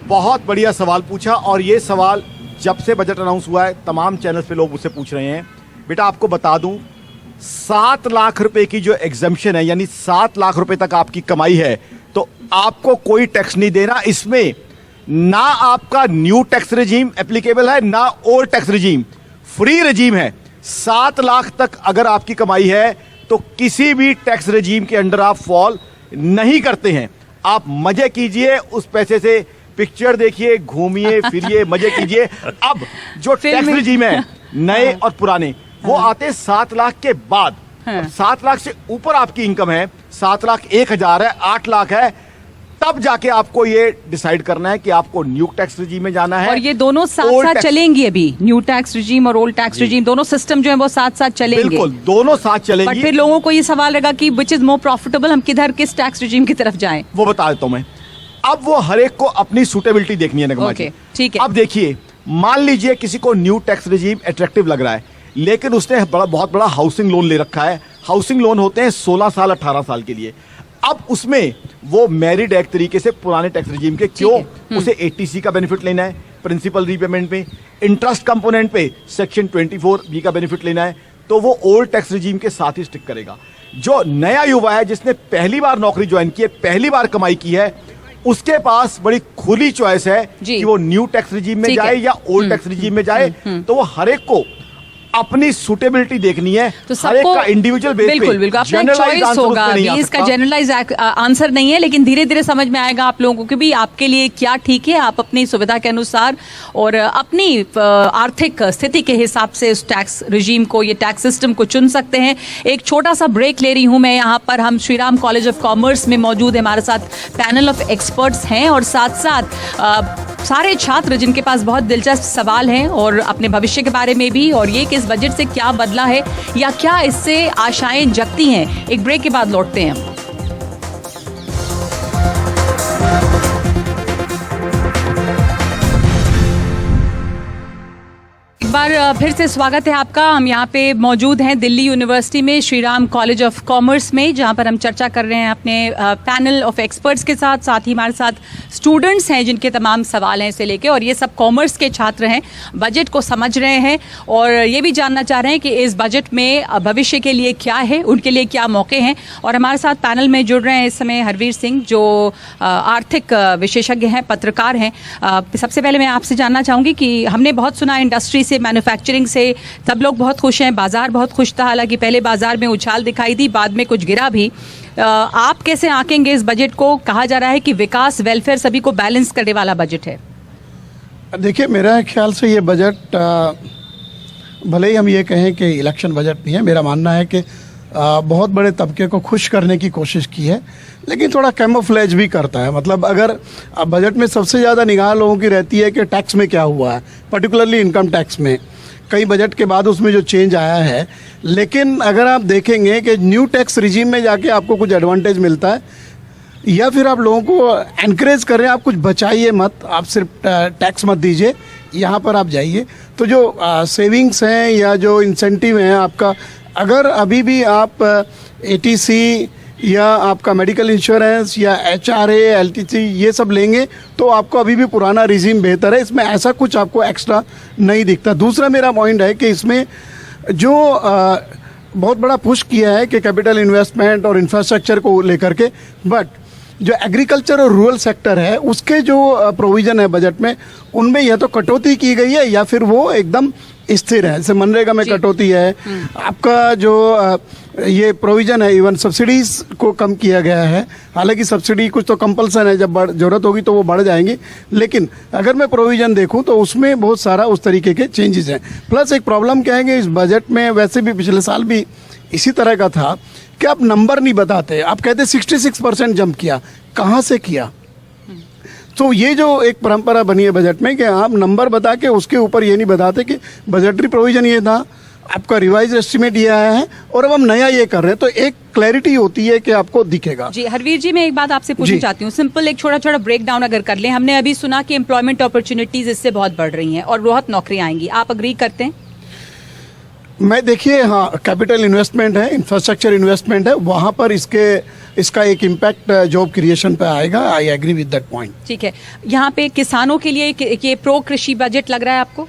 बहुत बढ़िया सवाल पूछा, और ये सवाल जब से बजट अनाउंस हुआ है तमाम चैनल्स पे लोग मुझसे पूछ रहे हैं। बेटा आपको बता दूं, 7 लाख रुपए की जो एग्जम्पशन है, यानी 7 लाख रुपए तक आपकी कमाई है, तो आपको कोई टैक्स नहीं देना। इसमें ना आपका न्यू टैक्स रिजीम एप्लीकेबल है, ना old tax regime, free regime है। 7 लाख तक अगर आपकी कमाई है तो किसी भी टैक्स रिजीम के अंडर आप फॉल नहीं करते हैं। आप मजे कीजिए, उस पैसे से पिक्चर देखिए, घूमिए फिरिए, मजे कीजिए। अब जो टैक्स रिजीम है, नए और पुराने, वो आते 7 लाख के बाद। 7 लाख से ऊपर आपकी इनकम है, 7 लाख 1,000 है, 8 लाख है, तब जाके आपको ये डिसाइड करना है कि आपको न्यू टैक्स रिजीम में जाना है। और ये दोनों साथ साथ चलेंगी अभी, न्यू टैक्स रिजीम और ओल्ड टैक्स रिजीम, दोनों सिस्टम जो है वो साथ साथ चलेंगे। बिल्कुल, दोनों साथ चलेंगी। बट फिर लोगों को ये सवाल रहेगा कि विच इज मोर प्रॉफिटेबल, हम किस टैक्स रिजीम की तरफ जाएं? वो बता देता हूं मैं। अब वो हर एक को अपनी सूटेबिलिटी देखनी है नगमा जी। ठीक है। अब देखिए, मान लीजिए किसी को न्यू टैक्स रिजीम अट्रैक्टिव लग रहा है, लेकिन उसने बहुत बड़ा हाउसिंग लोन ले रखा है। हाउसिंग लोन होते हैं 16 साल 18 साल के लिए। अब उसमें वो मैरिड एक तरीके से पुराने टैक्स रिजीम के, क्यों? उसे एटीसी का बेनिफिट लेना है, प्रिंसिपल रीपेमेंट पे, इंटरेस्ट कंपोनेंट पे सेक्शन 24B का बेनिफिट लेना है, तो वो ओल्ड टैक्स रिजीम के साथ ही स्टिक करेगा। जो नया युवा है, जिसने पहली बार नौकरी ज्वाइन की है, पहली बार कमाई की है, उसके पास बड़ी खुली चॉइस है कि वो न्यू टैक्स रिजीम में जाए या ओल्ड टैक्स रिजीम में जाए। तो वो हर एक को अपनी सूटेबिलिटी देखनी है, तो हर एक का इंडिविजुअल बेस पे। बिल्कुल अपना चॉइस होगा। अभी इसका जनरलाइज आंसर नहीं है, लेकिन धीरे धीरे समझ में आएगा आप लोगों को कि भी आपके लिए क्या ठीक है। आप अपनी सुविधा के अनुसार और अपनी आर्थिक स्थिति के हिसाब से उस टैक्स रिजीम को, ये टैक्स सिस्टम को चुन सकते हैं। एक छोटा सा ब्रेक ले रही हूं मैं यहाँ पर। हम श्रीराम कॉलेज ऑफ कॉमर्स में मौजूद है, हमारे साथ पैनल ऑफ एक्सपर्ट्स हैं और साथ साथ सारे छात्र जिनके पास बहुत दिलचस्प सवाल हैं और अपने भविष्य के बारे में भी, और ये कि इस बजट से क्या बदला है या क्या इससे आशाएं जगती हैं। एक ब्रेक के बाद लौटते हैं हम। एक बार फिर से स्वागत है आपका। हम यहाँ पे मौजूद हैं दिल्ली यूनिवर्सिटी में श्रीराम कॉलेज ऑफ कॉमर्स में, जहाँ पर हम चर्चा कर रहे हैं अपने पैनल ऑफ एक्सपर्ट्स के साथ। साथ ही हमारे साथ स्टूडेंट्स हैं जिनके तमाम सवाल हैं इसे लेके, और ये सब कॉमर्स के छात्र हैं, बजट को समझ रहे हैं और ये भी जानना चाह रहे हैं कि इस बजट में भविष्य के लिए क्या है, उनके लिए क्या मौके हैं। और हमारे साथ पैनल में जुड़ रहे हैं इस समय हरवीर सिंह, जो आर्थिक विशेषज्ञ हैं, पत्रकार हैं। सबसे पहले मैं आपसे जानना चाहूँगी कि हमने बहुत सुना इंडस्ट्री से, मैन्युफैक्चरिंग से, सब लोग बहुत खुश हैं, बाजार बहुत खुश था। हालांकि पहले बाजार में उछाल दिखाई दी, बाद में कुछ गिरा भी। आप कैसे आंकेंगे इस बजट को? कहा जा रहा है कि विकास, वेलफेयर सभी को बैलेंस करने वाला बजट है। देखिए, मेरा ख्याल से ये बजट, भले ही हम ये कहें कि इलेक्शन बजट नहीं है, मेरा मानना है कि बहुत बड़े तबके को खुश करने की कोशिश की है, लेकिन थोड़ा कैमोफ्लेज भी करता है। मतलब अगर बजट में सबसे ज़्यादा निगाह लोगों की रहती है कि टैक्स में क्या हुआ है, पर्टिकुलरली इनकम टैक्स में। कई बजट के बाद उसमें जो चेंज आया है, लेकिन अगर आप देखेंगे कि न्यू टैक्स रिजीम में जाके आपको कुछ एडवांटेज मिलता है। या फिर आप लोगों को एनकरेज कर रहे हैं आप कुछ बचाइए मत, आप सिर्फ टैक्स मत दीजिए, यहाँ पर आप जाइए। तो जो सेविंग्स हैं या जो इंसेंटिव हैं आपका, अगर अभी भी आप एटीसी या आपका मेडिकल इंश्योरेंस या HRA, LTC ये सब लेंगे तो आपको अभी भी पुराना रिजीम बेहतर है, इसमें ऐसा कुछ आपको एक्स्ट्रा नहीं दिखता। दूसरा मेरा पॉइंट है कि इसमें जो बहुत बड़ा पुश किया है कि कैपिटल इन्वेस्टमेंट और इंफ्रास्ट्रक्चर को लेकर के, बट जो एग्रीकल्चर और रूरल सेक्टर है उसके जो प्रोविज़न है बजट में, उनमें या तो कटौती की गई है या फिर वो एकदम स्थिर है। जैसे मनरेगा में कटौती है, आपका जो ये प्रोविज़न है, इवन सब्सिडीज़ को कम किया गया है। हालांकि सब्सिडी कुछ तो कंपल्सन है, जब ज़रूरत होगी तो वो बढ़ जाएंगी, लेकिन अगर मैं प्रोविज़न देखूं तो उसमें बहुत सारा उस तरीके के चेंजेस हैं। प्लस एक प्रॉब्लम क्या है कि इस बजट में, वैसे भी पिछले साल भी इसी तरह का था कि आप नंबर नहीं बताते, आप कहते 66% जंप किया, कहाँ से किया। तो ये जो एक परंपरा बनी है बजट में कि आप नंबर बता के उसके ऊपर ये नहीं बताते कि बजटरी प्रोविजन ये था, आपका रिवाइज एस्टिमेट ये आया है और अब हम नया ये कर रहे हैं, तो एक क्लैरिटी होती है कि आपको दिखेगा। जी हरवीर जी, मैं एक बात आपसे पूछना चाहती हूँ, सिंपल एक छोटा छोटा ब्रेक डाउन अगर कर लें। हमने अभी सुना कि एम्प्लॉयमेंट अपॉर्चुनिटीज इससे बहुत बढ़ रही हैं और बहुत नौकरियां आएंगी, आप अग्री करते हैं? मैं देखिए, हाँ, कैपिटल इन्वेस्टमेंट है, इंफ्रास्ट्रक्चर इन्वेस्टमेंट है, वहाँ पर इसका एक इम्पैक्ट जॉब क्रिएशन पे आएगा। I agree with that point. ठीक है, यहाँ पे किसानों के लिए ये प्रो कृषि बजट लग रहा है आपको?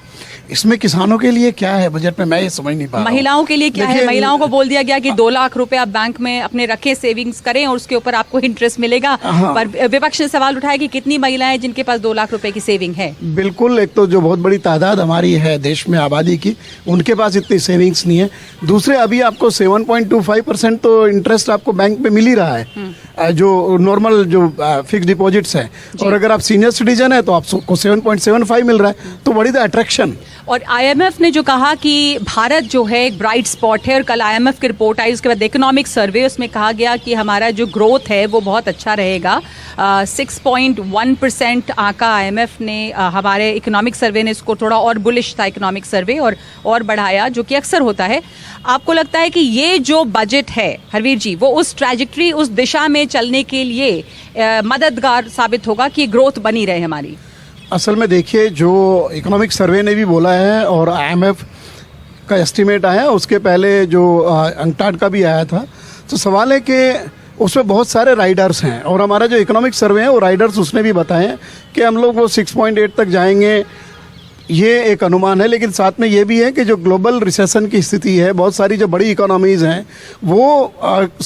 इसमें किसानों के लिए क्या है बजट में, मैं ये समझ नहीं पा रहा हूं। महिलाओं के लिए क्या है? महिलाओं को बोल दिया गया कि 2 लाख रुपए आप बैंक में अपने रखें, सेविंग्स करें और उसके ऊपर आपको इंटरेस्ट मिलेगा। पर विपक्ष ने सवाल उठाया कि कितनी महिलाएं जिनके पास 2 लाख रुपए की सेविंग है? बिल्कुल, एक तो जो बहुत बड़ी तादाद हमारी है देश में आबादी की, उनके पास इतनी सेविंग्स नहीं है। दूसरे, अभी आपको 7.25% तो इंटरेस्ट आपको बैंक में मिल ही रहा है, जो नॉर्मल जो फिक्स डिपॉजिट्स हैं, और अगर आप सीनियर सिटीजन है तो आपको 7.75 मिल रहा है, तो बड़ी द अट्रैक्शन। और IMF ने जो कहा कि भारत जो है एक ब्राइट स्पॉट है, और कल IMF की रिपोर्ट आई, उसके बाद इकोनॉमिक सर्वे, उसमें कहा गया कि हमारा जो ग्रोथ है वो बहुत अच्छा रहेगा। 6.1% आका IMF ने, हमारे इकोनॉमिक सर्वे ने इसको थोड़ा और बुलिश था इकोनॉमिक सर्वे, और बढ़ाया, जो कि अक्सर होता है। आपको लगता है कि ये जो बजट है हरवीर जी, वो उस ट्रैजेक्टरी, उस दिशा में चलने के लिए मददगार साबित होगा कि ग्रोथ बनी रहे हमारी? असल में देखिए, जो इकोनॉमिक सर्वे ने भी बोला है और IMF का एस्टिमेट आया, उसके पहले जो अंकटाड का भी आया था, तो सवाल है कि उसमें बहुत सारे राइडर्स हैं, और हमारा जो इकोनॉमिक सर्वे है वो राइडर्स उसने भी बताए हैं कि हम लोग वो 6.8 तक जाएंगे, ये एक अनुमान है। लेकिन साथ में ये भी है कि जो ग्लोबल रिसेशन की स्थिति है, बहुत सारी जो बड़ी इकोनॉमीज हैं वो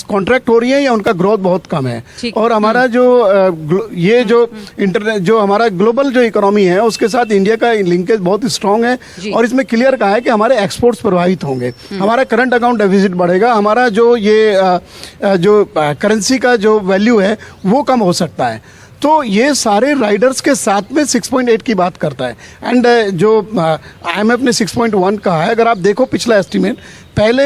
कॉन्ट्रैक्ट हो रही है या उनका ग्रोथ बहुत कम है, और हमारा जो ये जो इंटरनेट, जो हमारा ग्लोबल जो इकोनॉमी है उसके साथ इंडिया का लिंकेज बहुत स्ट्रांग है, और इसमें क्लियर कहा है कि हमारे एक्सपोर्ट्स प्रभावित होंगे, हमारा करंट अकाउंट डेफिसिट बढ़ेगा, हमारा जो ये जो करेंसी का जो वैल्यू है वो कम हो सकता है। तो ये सारे राइडर्स के साथ में 6.8 की बात करता है। एंड जो IMF ने 6.1 कहा है, अगर आप देखो पिछला एस्टिमेट, पहले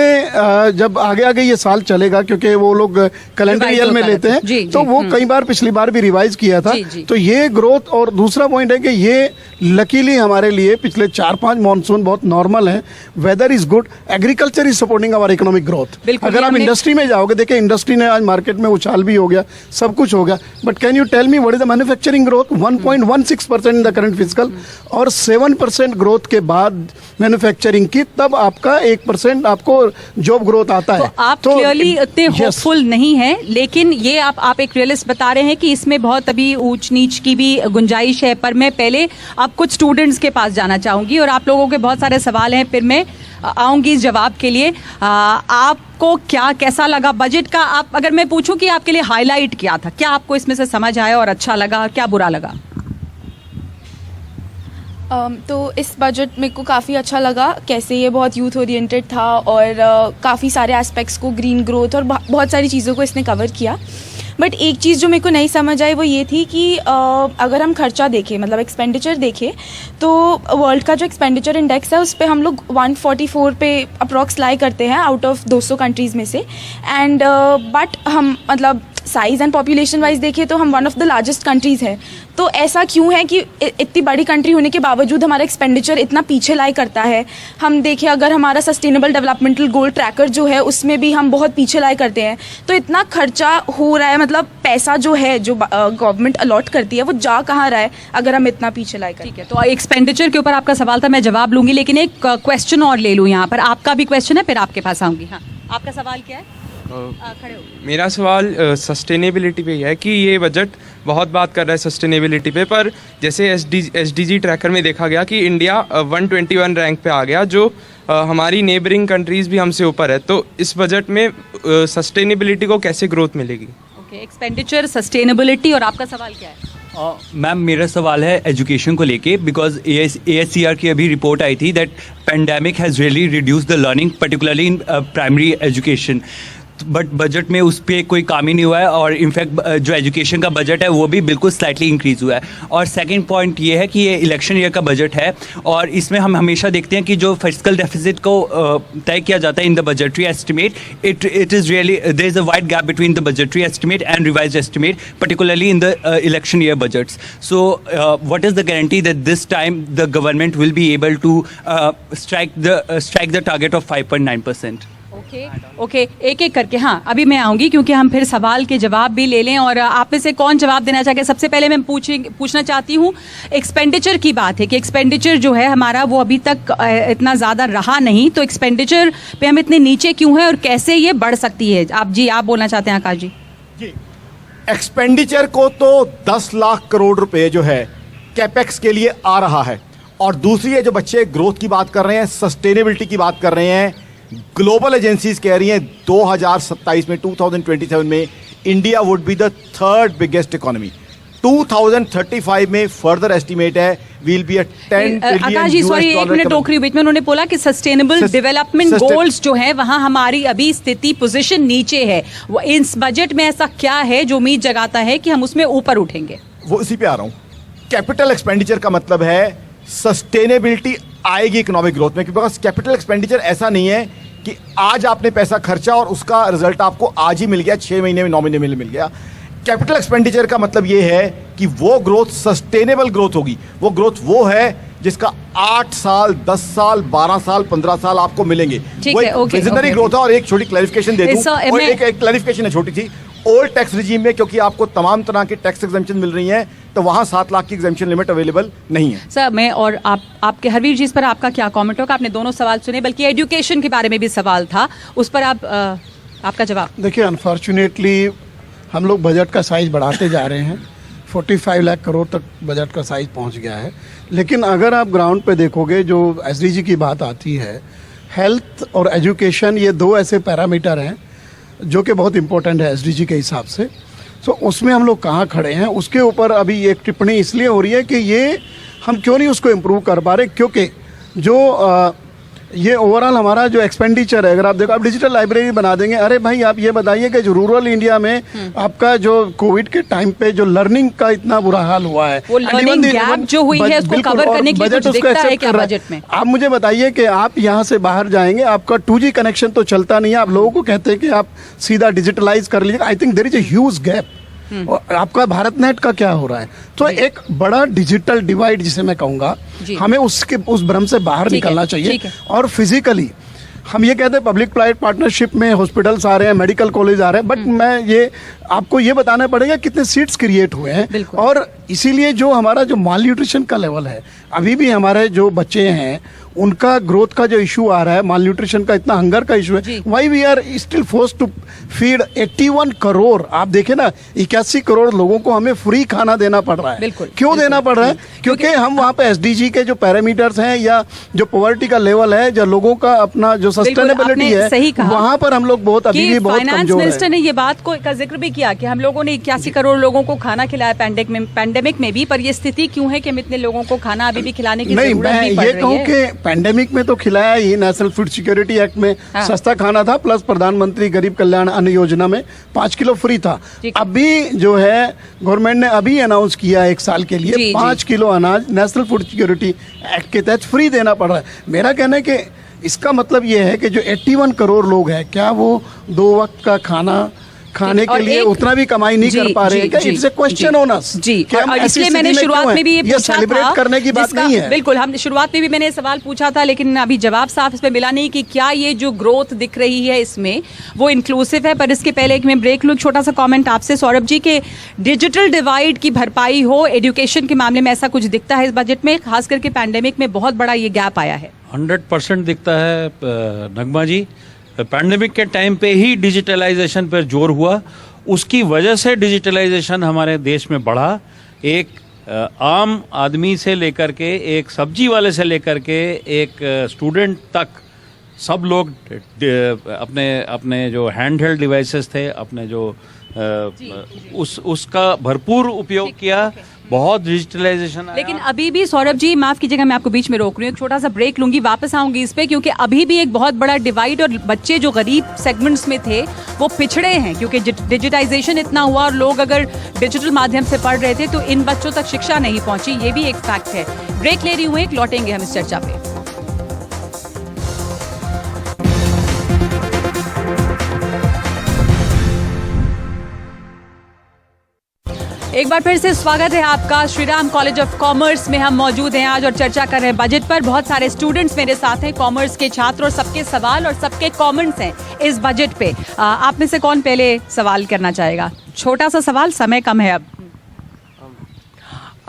जब आगे आगे ये साल चलेगा, क्योंकि वो लोग कैलेंडर ईयर में लेते हैं, तो वो कई बार पिछली बार भी रिवाइज किया था, तो ये ग्रोथ। और दूसरा पॉइंट है कि ये लकीली हमारे लिए पिछले 4-5 मानसून बहुत नॉर्मल है, weather is good, agriculture is supporting our economic growth. अगर आप इंडस्ट्री में जाओगे, देखिए इंडस्ट्री ने आज मार्केट में उछाल भी हो गया, सब कुछ हो गया, but can you tell me what is the manufacturing growth? 1.16% in the current fiscal, और 7% ग्रोथ के बाद मैन्युफैक्चरिंग की, तब आपका 1% आपको जॉब ग्रोथ आता है। तो आप क्लियरली इतने होपफुल नहीं हैं, लेकिन ये आप एक रियलिस्ट बता रहे हैं कि इसमें बहुत अभी ऊंच नीच की भी गुंजाइश है। पर मैं पहले आप कुछ स्टूडेंट्स के पास जाना चाहूंगी, और आप लोगों के बहुत सारे सवाल हैं, फिर मैं आऊंगी इस जवाब के लिए। आपको कैसा लगा बजट का? आप, अगर मैं पूछूं कि आपके लिए हाईलाइट क्या था, क्या आपको इसमें से समझ आया और अच्छा लगा, क्या बुरा लगा? तो इस बजट मेरे को काफ़ी अच्छा लगा, कैसे ये बहुत यूथ ओरिएंटेड था, और काफ़ी सारे एस्पेक्ट्स को, ग्रीन ग्रोथ और बहुत सारी चीज़ों को इसने कवर किया। बट एक चीज़ जो मेरे को नहीं समझ आई वो ये थी कि अगर हम खर्चा देखें, मतलब एक्सपेंडिचर देखें, तो वर्ल्ड का जो एक्सपेंडिचर इंडेक्स है उस पर हम लोग 144 पे अप्रॉक्स लाई करते हैं आउट ऑफ 200 कंट्रीज़ में से। एंड बट हम, मतलब साइज़ एंड पॉपुलेशन वाइज देखें तो हम one of the largest countries हैं। तो ऐसा क्यों है कि इतनी बड़ी कंट्री होने के बावजूद हमारा एक्सपेंडिचर इतना पीछे लाई करता है। हम देखें अगर हमारा सस्टेनेबल डेवलपमेंटल गोल ट्रैकर जो है उसमें भी हम बहुत पीछे लाई करते हैं। तो इतना खर्चा हो रहा है, मतलब पैसा जो है जो गवर्नमेंट अलॉट करती है वो जा कहाँ रहा है अगर हम इतना पीछे लाई करें। ठीक है, तो एक्सपेंडिचर के ऊपर आपका सवाल था, मैं जवाब लूंगी, लेकिन एक क्वेश्चन और ले लूँ यहाँ पर। आपका भी क्वेश्चन है, फिर आपके पास आऊँगी। हाँ, आपका सवाल क्या है? खड़े हो। मेरा सवाल सस्टेनेबिलिटी पे है कि ये बजट बहुत बात कर रहा है सस्टेनेबिलिटी पे, पर जैसे एसडीजी ट्रैकर में देखा गया कि इंडिया 121 रैंक पे आ गया, जो हमारी नेबरिंग कंट्रीज़ भी हमसे ऊपर है। तो इस बजट में सस्टेनेबिलिटी को कैसे ग्रोथ मिलेगी? ओके, एक्सपेंडिचर, सस्टेनेबिलिटी, और आपका सवाल क्या है? मैम मेरा सवाल है एजुकेशन को लेके, बिकॉज ASCR की अभी रिपोर्ट आई थी that pandemic has really reduce the learning particularly in primary education, but budget में उस पर कोई काम ही नहीं हुआ है, और इनफैक्ट जो एजुकेशन का बजट है वो भी बिल्कुल स्लाइटली इंक्रीज़ हुआ है। और सेकंड पॉइंट ये है कि ये इलेक्शन ईयर का बजट है, और इसमें हम हमेशा देखते हैं कि जो फिस्कल डेफिसिट को तय किया जाता है in the budgetary estimate, it is really there is a wide gap between the budgetary estimate and revised estimate, particularly in the election year budgets. So what is the guarantee that this time the government will be able to strike the target of 5.9%? Okay, एक एक करके। हाँ, अभी मैं आऊँगी क्योंकि हम फिर सवाल के जवाब भी ले लें, और आप में से कौन जवाब देना चाहेगा? सबसे पहले मैं पूछना चाहती हूँ, एक्सपेंडिचर की बात है कि एक्सपेंडिचर जो है हमारा वो अभी तक इतना ज़्यादा रहा नहीं, तो एक्सपेंडिचर पे हम इतने नीचे क्यों हैं और कैसे ये बढ़ सकती है? आप बोलना चाहते हैं आकाश जी? जी, एक्सपेंडिचर को तो 10 लाख करोड़ रुपए जो है कैपेक्स के लिए आ रहा है, और दूसरी है जो बच्चे ग्रोथ की बात कर रहे हैं, सस्टेनेबिलिटी की बात कर रहे हैं, ग्लोबल एजेंसीज कह रही हैं 2027 में 2027 में India would be the third biggest economy. 2035 में फर्दर एस्टिमेट है will be a 10 trillion. Akash ji sorry, एक मिनट टोक रही हूँ बीच में। उन्होंने बोला कि सस्टेनेबल डेवलपमेंट गोल्स जो है वहां हमारी अभी स्थिति पोजीशन नीचे है। वो इस बजट में ऐसा क्या है जो उम्मीद जगाता है कि हम उसमें ऊपर उठेंगे? वो इसी पे आ रहा हूँ। कैपिटल एक्सपेंडिचर का मतलब है सस्टेनेबिलिटी आएगी इकोनॉमिक ग्रोथ में, बिकॉज कैपिटल एक्सपेंडिचर ऐसा नहीं है कि आज आपने पैसा खर्चा और उसका रिजल्ट आपको आज ही मिल गया, 6 महीने में 9 महीने में मिल गया। कैपिटल एक्सपेंडिचर का मतलब ये है कि वो ग्रोथ सस्टेनेबल ग्रोथ होगी। वो ग्रोथ वो है जिसका 8 साल, 10 साल, 12 साल, 15 साल आपको मिलेंगे। वो एक विजनरी ग्रोथ है। और एक छोटी क्लैरिफिकेशन दे दूं, और एक क्लैरिफिकेशन है छोटी सी। ओल्ड टैक्स रिजीम में क्योंकि आपको तमाम तरह के टैक्स एग्जेम्पशन मिल रही हैं, तो वहाँ 7 लाख की एग्जेम्पशन लिमिट अवेलेबल नहीं है। सर मैं और आपके हरवीर जी, इस पर आपका क्या कमेंट होगा? आपने दोनों सवाल सुने, बल्कि एजुकेशन के बारे में भी सवाल था, उस पर आपका जवाब। देखिए, अनफॉर्चुनेटली हम लोग बजट का साइज बढ़ाते जा रहे हैं, 45 लाख करोड़ तक बजट का साइज पहुंच गया है। लेकिन अगर आप ग्राउंड पे देखोगे, जो एसडीजी की बात आती है, हेल्थ और एजुकेशन, ये 2 ऐसे पैरामीटर हैं जो कि बहुत इंपॉर्टेंट है एसडीजी के हिसाब से। सो उसमें हम लोग कहाँ खड़े हैं, उसके ऊपर अभी एक टिप्पणी इसलिए हो रही है कि ये हम क्यों नहीं उसको इम्प्रूव कर पा रहे, क्योंकि जो ये ओवरऑल हमारा जो एक्सपेंडिचर है, अगर आप देखो, आप डिजिटल लाइब्रेरी बना देंगे। अरे भाई, आप ये बताइए कि जो रूरल इंडिया में आपका जो कोविड के टाइम पे जो लर्निंग का इतना बुरा हाल हुआ है, वो लर्निंग गैप जो हुई है उसको कवर करने के लिए कुछ दिखता है क्या बजट में? आप मुझे बताइए कि आप यहाँ से बाहर जाएंगे, आपका 2G कनेक्शन तो चलता नहीं है, आप लोगों को कहते हैं कि आप सीधा डिजिटलाइज कर लीजिए। I think there is a huge gap. और आपका भारत नेट का क्या हो रहा है? तो एक बड़ा डिजिटल डिवाइड जिसे मैं कहूँगा, हमें उस भ्रम से बाहर निकलना चाहिए। और फिजिकली हम ये कहते हैं पब्लिक प्राइवेट पार्टनरशिप में हॉस्पिटल्स आ रहे हैं, मेडिकल कॉलेज आ रहे हैं, बट मैं ये आपको ये बताना पड़ेगा कितने सीट्स क्रिएट हुए हैं। और इसीलिए जो हमारा जो माल न्यूट्रिशन का लेवल है, अभी भी हमारे जो बच्चे हैं उनका ग्रोथ का जो इशू आ रहा है, माल न्यूट्रिशन का इतना हंगर का इशू है, why we are still forced to feed 81 crore. आप देखें ना, 81 करोड़ लोगों को हमें फ्री खाना देना पड़ रहा है। क्यों देना पड़ रहा है? क्योंकि हम वहाँ पे एसडीजी के जो पैरामीटर्स हैं या जो पॉवर्टी का लेवल है, जो लोगों का अपना जो सस्टेनेबिलिटी है, वहाँ पर हम लोग बहुत अभी भी बहुत कमजोर हैं। फाइनेंस मिनिस्टर ने ये बात का जिक्र भी किया कि हम लोगों ने 81 करोड़ लोगों को खाना खिलाया पैंडेमिक में भी, पर ये स्थिति क्यों है कि हम इतने लोगों को खाना अभी भी खिलाने की जरूरत भी पड़ रही है? मैं ये कहूँ कि पैंडेमिक में तो खिलाया ही, नेशनल फूड सिक्योरिटी एक्ट में सस्ता खाना था, प्लस प्रधानमंत्री गरीब कल्याण अन्न योजना में 5 किलो फ्री था। अभी जो है गवर्नमेंट ने अभी अनाउंस किया 1 साल के लिए 5 किलो अनाज नेशनल फूड सिक्योरिटी एक्ट के तहत फ्री देना पड़ रहा है। मेरा कहना है कि इसका मतलब ये है कि जो 81 करोड़ लोग हैं, क्या वो 2 वक्त का खाना खाने के और लिए एक- उतना भी कमाई नहीं कर पा रहे हैं। It's a question on us जी, और इसलिए मैंने शुरुआत में भी ये पूछा सेलिब्रेट था, करने की बात जिसका- नहीं है। बिल्कुल, हम शुरुआत में भी मैंने सवाल पूछा था, लेकिन अभी जवाब साफ इसमें मिला नहीं कि क्या ये जो ग्रोथ दिख रही है इसमें वो इंक्लूसिव है। पर इसके पहले एक मैं ब्रेक लूँ, छोटा सा कमेंट आपसे सौरभ जी के डिजिटल डिवाइड की भरपाई हो एजुकेशन के मामले में, ऐसा कुछ दिखता है इस बजट में? खास करके पैंडेमिक में बहुत बड़ा ये गैप आया है। 100% दिखता है नगमा जी। पैंडेमिक के टाइम पे ही डिजिटलाइजेशन पर जोर हुआ, उसकी वजह से डिजिटलाइजेशन हमारे देश में बढ़ा। एक आम आदमी से लेकर के, एक सब्जी वाले से लेकर के, एक स्टूडेंट तक सब लोग अपने अपने जो हैंड हेल्ड डिवाइसेस थे, अपने जो उसका भरपूर उपयोग किया। बहुत डिजिटलाइजेशन आया। लेकिन अभी भी सौरभ जी, माफ कीजिएगा मैं आपको बीच में रोक रही हूँ, एक छोटा सा ब्रेक लूंगी, वापस आऊंगी इस पे, क्योंकि अभी भी एक बहुत बड़ा डिवाइड और बच्चे जो गरीब सेगमेंट्स में थे वो पिछड़े हैं, क्योंकि डिजिटाइजेशन इतना हुआ और लोग अगर डिजिटल माध्यम से पढ़ रहे थे तो इन बच्चों तक शिक्षा नहीं पहुंची। ये भी एक फैक्ट है। ब्रेक ले रही हूँ, एक लौटेंगे हम इस चर्चा पे। एक बार फिर से स्वागत है आपका। श्रीराम कॉलेज ऑफ कॉमर्स में हम मौजूद हैं आज और चर्चा कर रहे हैं बजट पर। बहुत सारे स्टूडेंट्स मेरे साथ हैं, कॉमर्स के छात्र, और सबके सवाल और सबके कमेंट्स हैं इस बजट पे। आप में से कौन पहले सवाल करना चाहेगा? छोटा सा सवाल, समय कम है अब।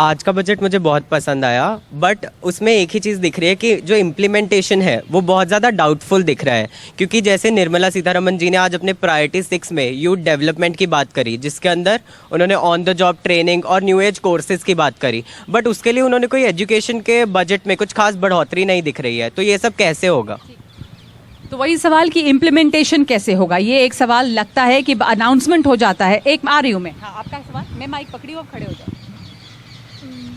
आज का बजट मुझे बहुत पसंद आया, बट उसमें एक ही चीज़ दिख रही है कि जो इम्प्लीमेंटेशन है वो बहुत ज़्यादा डाउटफुल दिख रहा है। क्योंकि जैसे निर्मला सीतारमन जी ने आज अपने प्रायोरिटी 6 में यूथ डेवलपमेंट की बात करी, जिसके अंदर उन्होंने ऑन द जॉब ट्रेनिंग और न्यू एज कोर्सेज की बात करी, बट उसके लिए उन्होंने कोई एजुकेशन के बजट में कुछ खास बढ़ोतरी नहीं दिख रही है। तो ये सब कैसे होगा? तो वही सवाल कि इम्प्लीमेंटेशन कैसे होगा, ये एक सवाल लगता है कि अनाउंसमेंट हो जाता है। एक आ रही हूँ मैं। हाँ, आपका सवाल। मैं माइक पकड़ी हूँ, आप खड़े हो जाओ।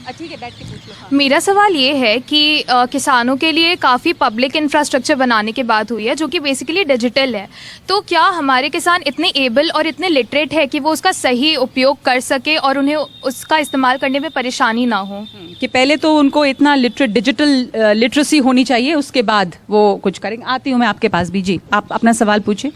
ठीक है, बैठ के पूछ लो। हाँ। मेरा सवाल ये है कि किसानों के लिए काफ़ी पब्लिक इंफ्रास्ट्रक्चर बनाने की बात हुई है जो कि बेसिकली डिजिटल है। तो क्या हमारे किसान इतने एबल और इतने लिटरेट है कि वो उसका सही उपयोग कर सके और उन्हें उसका इस्तेमाल करने में परेशानी ना हो? कि पहले तो उनको इतना डिजिटल लिटरेसी होनी चाहिए, उसके बाद वो कुछ करेंगे। आती हूँ मैं आपके पास भी। जी, आप अपना सवाल पूछिए।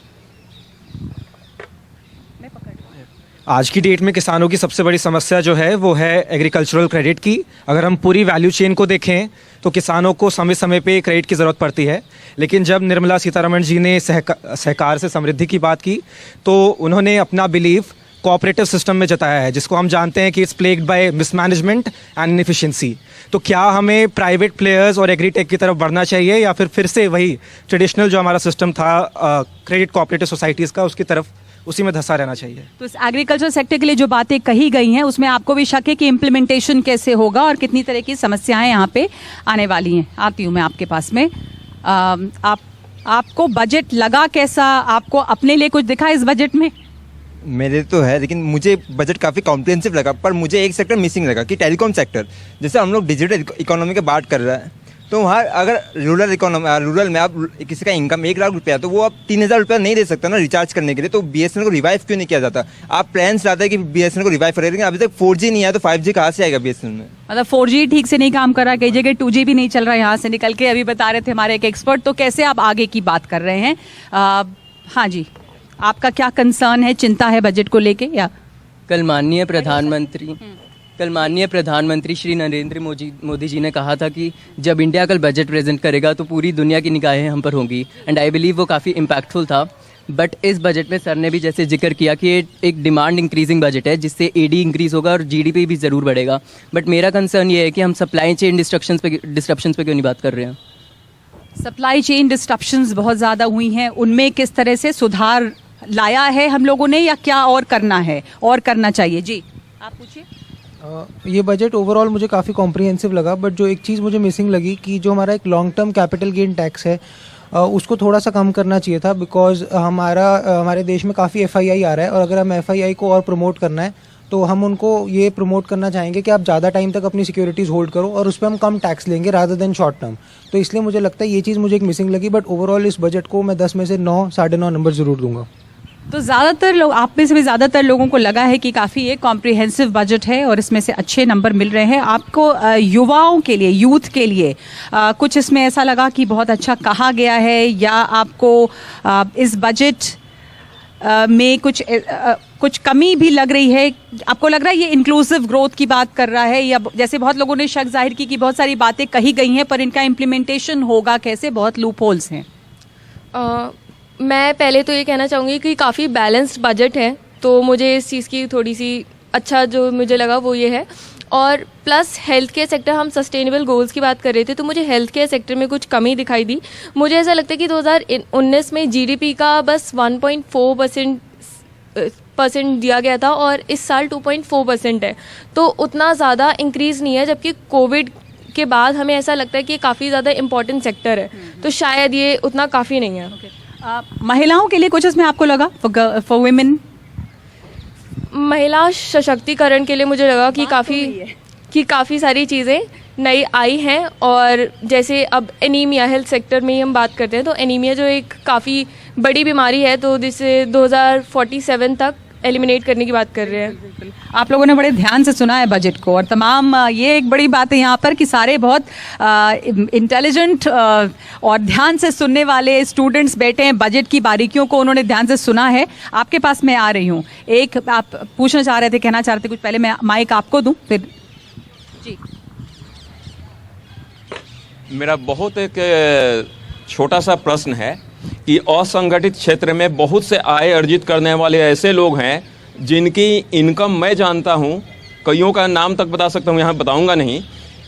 आज की डेट में किसानों की सबसे बड़ी समस्या जो है वो है एग्रीकल्चरल क्रेडिट की। अगर हम पूरी वैल्यू चेन को देखें तो किसानों को समय समय पे क्रेडिट की ज़रूरत पड़ती है, लेकिन जब निर्मला सीतारमण जी ने सहकार से समृद्धि की बात की तो उन्होंने अपना बिलीव कोऑपरेटिव सिस्टम में जताया है, जिसको हम जानते हैं कि it's plagued by mismanagement and inefficiency. तो क्या हमें प्राइवेट प्लेयर्स और एग्रीटेक की तरफ बढ़ना चाहिए या फिर से वही ट्रेडिशनल जो हमारा सिस्टम था क्रेडिट कोऑपरेटिव सोसाइटीज़ का, उसकी तरफ उसी में धंसा रहना चाहिए? तो इस एग्रीकल्चर सेक्टर के लिए जो बातें कही गई हैं उसमें आपको भी शक है कि इम्प्लीमेंटेशन कैसे होगा और कितनी तरह की समस्याएं यहाँ पे आने वाली हैं? आती हूँ मैं आपके पास में। आपको बजट लगा कैसा? आपको अपने लिए कुछ दिखा इस बजट में? मेरे तो है, लेकिन मुझे बजट काफ़ी कॉम्प्रिहेंसिव लगा, पर मुझे एक सेक्टर मिसिंग लगा कि टेलीकॉम सेक्टर। जैसे हम लोग डिजिटल इकोनॉमी की बात कर रहे हैं, तो वहाँ अगर रूरल में आप किसी का इनकम 1 लाख रुपया, तो वो आप 3,000 रुपया नहीं दे सकता ना रिचार्ज करने के लिए। तो BSNL को रिवाइव क्यों नहीं किया जाता? आप प्लान्स लाते हैं कि BSNL को रिवाइव करें, लेकिन अभी तक 4G नहीं आया, तो 5G कहाँ से आएगा BSNL में? मतलब 4G ठीक से नहीं काम कर रहा, कई जगह 2G भी नहीं चल रहा यहाँ से निकल के, अभी बता रहे थे हमारे एक एक्सपर्ट। तो कैसे आप आगे की बात कर रहे हैं? हाँ जी, आपका क्या कंसर्न है, चिंता है बजट को लेके? या कल माननीय प्रधानमंत्री श्री नरेंद्र मोदी जी ने कहा था कि जब इंडिया कल बजट प्रेजेंट करेगा तो पूरी दुनिया की निगाहें हम पर होंगी, एंड आई बिलीव वो काफ़ी इम्पैक्टफुल था। बट इस बजट में सर ने भी जैसे जिक्र किया कि ये एक डिमांड इंक्रीजिंग बजट है, जिससे AD इंक्रीज होगा और GDP भी ज़रूर बढ़ेगा। बट मेरा कंसर्न ये है कि हम सप्लाई चेन डिस्ट्रप्शंस पे क्यों नहीं बात कर रहे हैं? सप्लाई चेन डिस्ट्रप्शंस बहुत ज़्यादा हुई हैं, उनमें किस तरह से सुधार लाया है हम लोगों ने, या क्या और करना है और करना चाहिए? जी, आप पूछिए। ये बजट ओवरऑल मुझे काफ़ी कॉम्प्रिहेंसिव लगा, बट जो एक चीज़ मुझे मिसिंग लगी कि जो हमारा एक long term capital gain tax है उसको थोड़ा सा कम करना चाहिए था। बिकॉज हमारे देश में काफ़ी FII आ रहा है, और अगर हम FII को और प्रमोट करना है तो हम उनको ये प्रमोट करना चाहेंगे कि आप ज़्यादा टाइम तक अपनी सिक्योरिटीज़ होल्ड करो और उस पर हम कम टैक्स लेंगे रादर देन शॉर्ट टर्म। तो इसलिए मुझे लगता है ये चीज़ मुझे एक मिसिंग लगी, बट ओवरऑल इस बजट को मैं 10 में से 9, 9.5 नंबर ज़रूर दूंगा। तो ज़्यादातर लोग, आप में से भी ज़्यादातर लोगों को लगा है कि काफ़ी एक कॉम्प्रिहेंसिव बजट है और इसमें से अच्छे नंबर मिल रहे हैं आपको। युवाओं के लिए, यूथ के लिए कुछ इसमें ऐसा लगा कि बहुत अच्छा कहा गया है, या आपको इस बजट में कुछ कमी भी लग रही है? आपको लग रहा है ये इंक्लूसिव ग्रोथ की बात कर रहा है, या जैसे बहुत लोगों ने शक जाहिर की कि बहुत सारी बातें कही गई हैं पर इनका इम्प्लीमेंटेशन होगा कैसे, बहुत लूप होल्स हैं? मैं पहले तो ये कहना चाहूँगी कि काफ़ी बैलेंस्ड बजट है, तो मुझे इस चीज़ की थोड़ी सी अच्छा जो मुझे लगा वो ये है। और प्लस हेल्थ केयर सेक्टर, हम सस्टेनेबल गोल्स की बात कर रहे थे, तो मुझे हेल्थ केयर सेक्टर में कुछ कमी दिखाई दी। मुझे ऐसा लगता है कि 2019 में जीडीपी का बस 1.4% दिया गया था और इस साल 2.4% है, तो उतना ज़्यादा इंक्रीज़ नहीं है, जबकि कोविड के बाद हमें ऐसा लगता है कि ये काफ़ी ज़्यादा इम्पॉर्टेंट सेक्टर है, तो शायद ये उतना काफ़ी नहीं है। महिलाओं के लिए कुछ इसमें आपको लगा फॉर वुमेन? महिला सशक्तिकरण के लिए मुझे लगा कि काफ़ी सारी चीज़ें नई आई हैं, और जैसे अब एनीमिया, हेल्थ सेक्टर में ही हम बात करते हैं, तो एनीमिया जो एक काफ़ी बड़ी बीमारी है, तो जिसे 2047 तक एलिमिनेट करने की बात कर रहे हैं। आप लोगों ने बड़े ध्यान से सुना है बजट को, और तमाम ये एक बड़ी बात है यहाँ पर कि सारे बहुत इंटेलिजेंट और ध्यान से सुनने वाले स्टूडेंट्स बैठे हैं। बजट की बारीकियों को उन्होंने ध्यान से सुना है। आपके पास मैं आ रही हूँ, एक आप पूछना चाह रहे थे, कहना चाह रहे थे कुछ, पहले मैं माइक आपको दूँ फिर। जी, मेरा बहुत एक छोटा सा प्रश्न है कि असंगठित क्षेत्र में बहुत से आय अर्जित करने वाले ऐसे लोग हैं जिनकी इनकम मैं जानता हूं, कईयों का नाम तक बता सकता हूं, यहाँ बताऊंगा नहीं,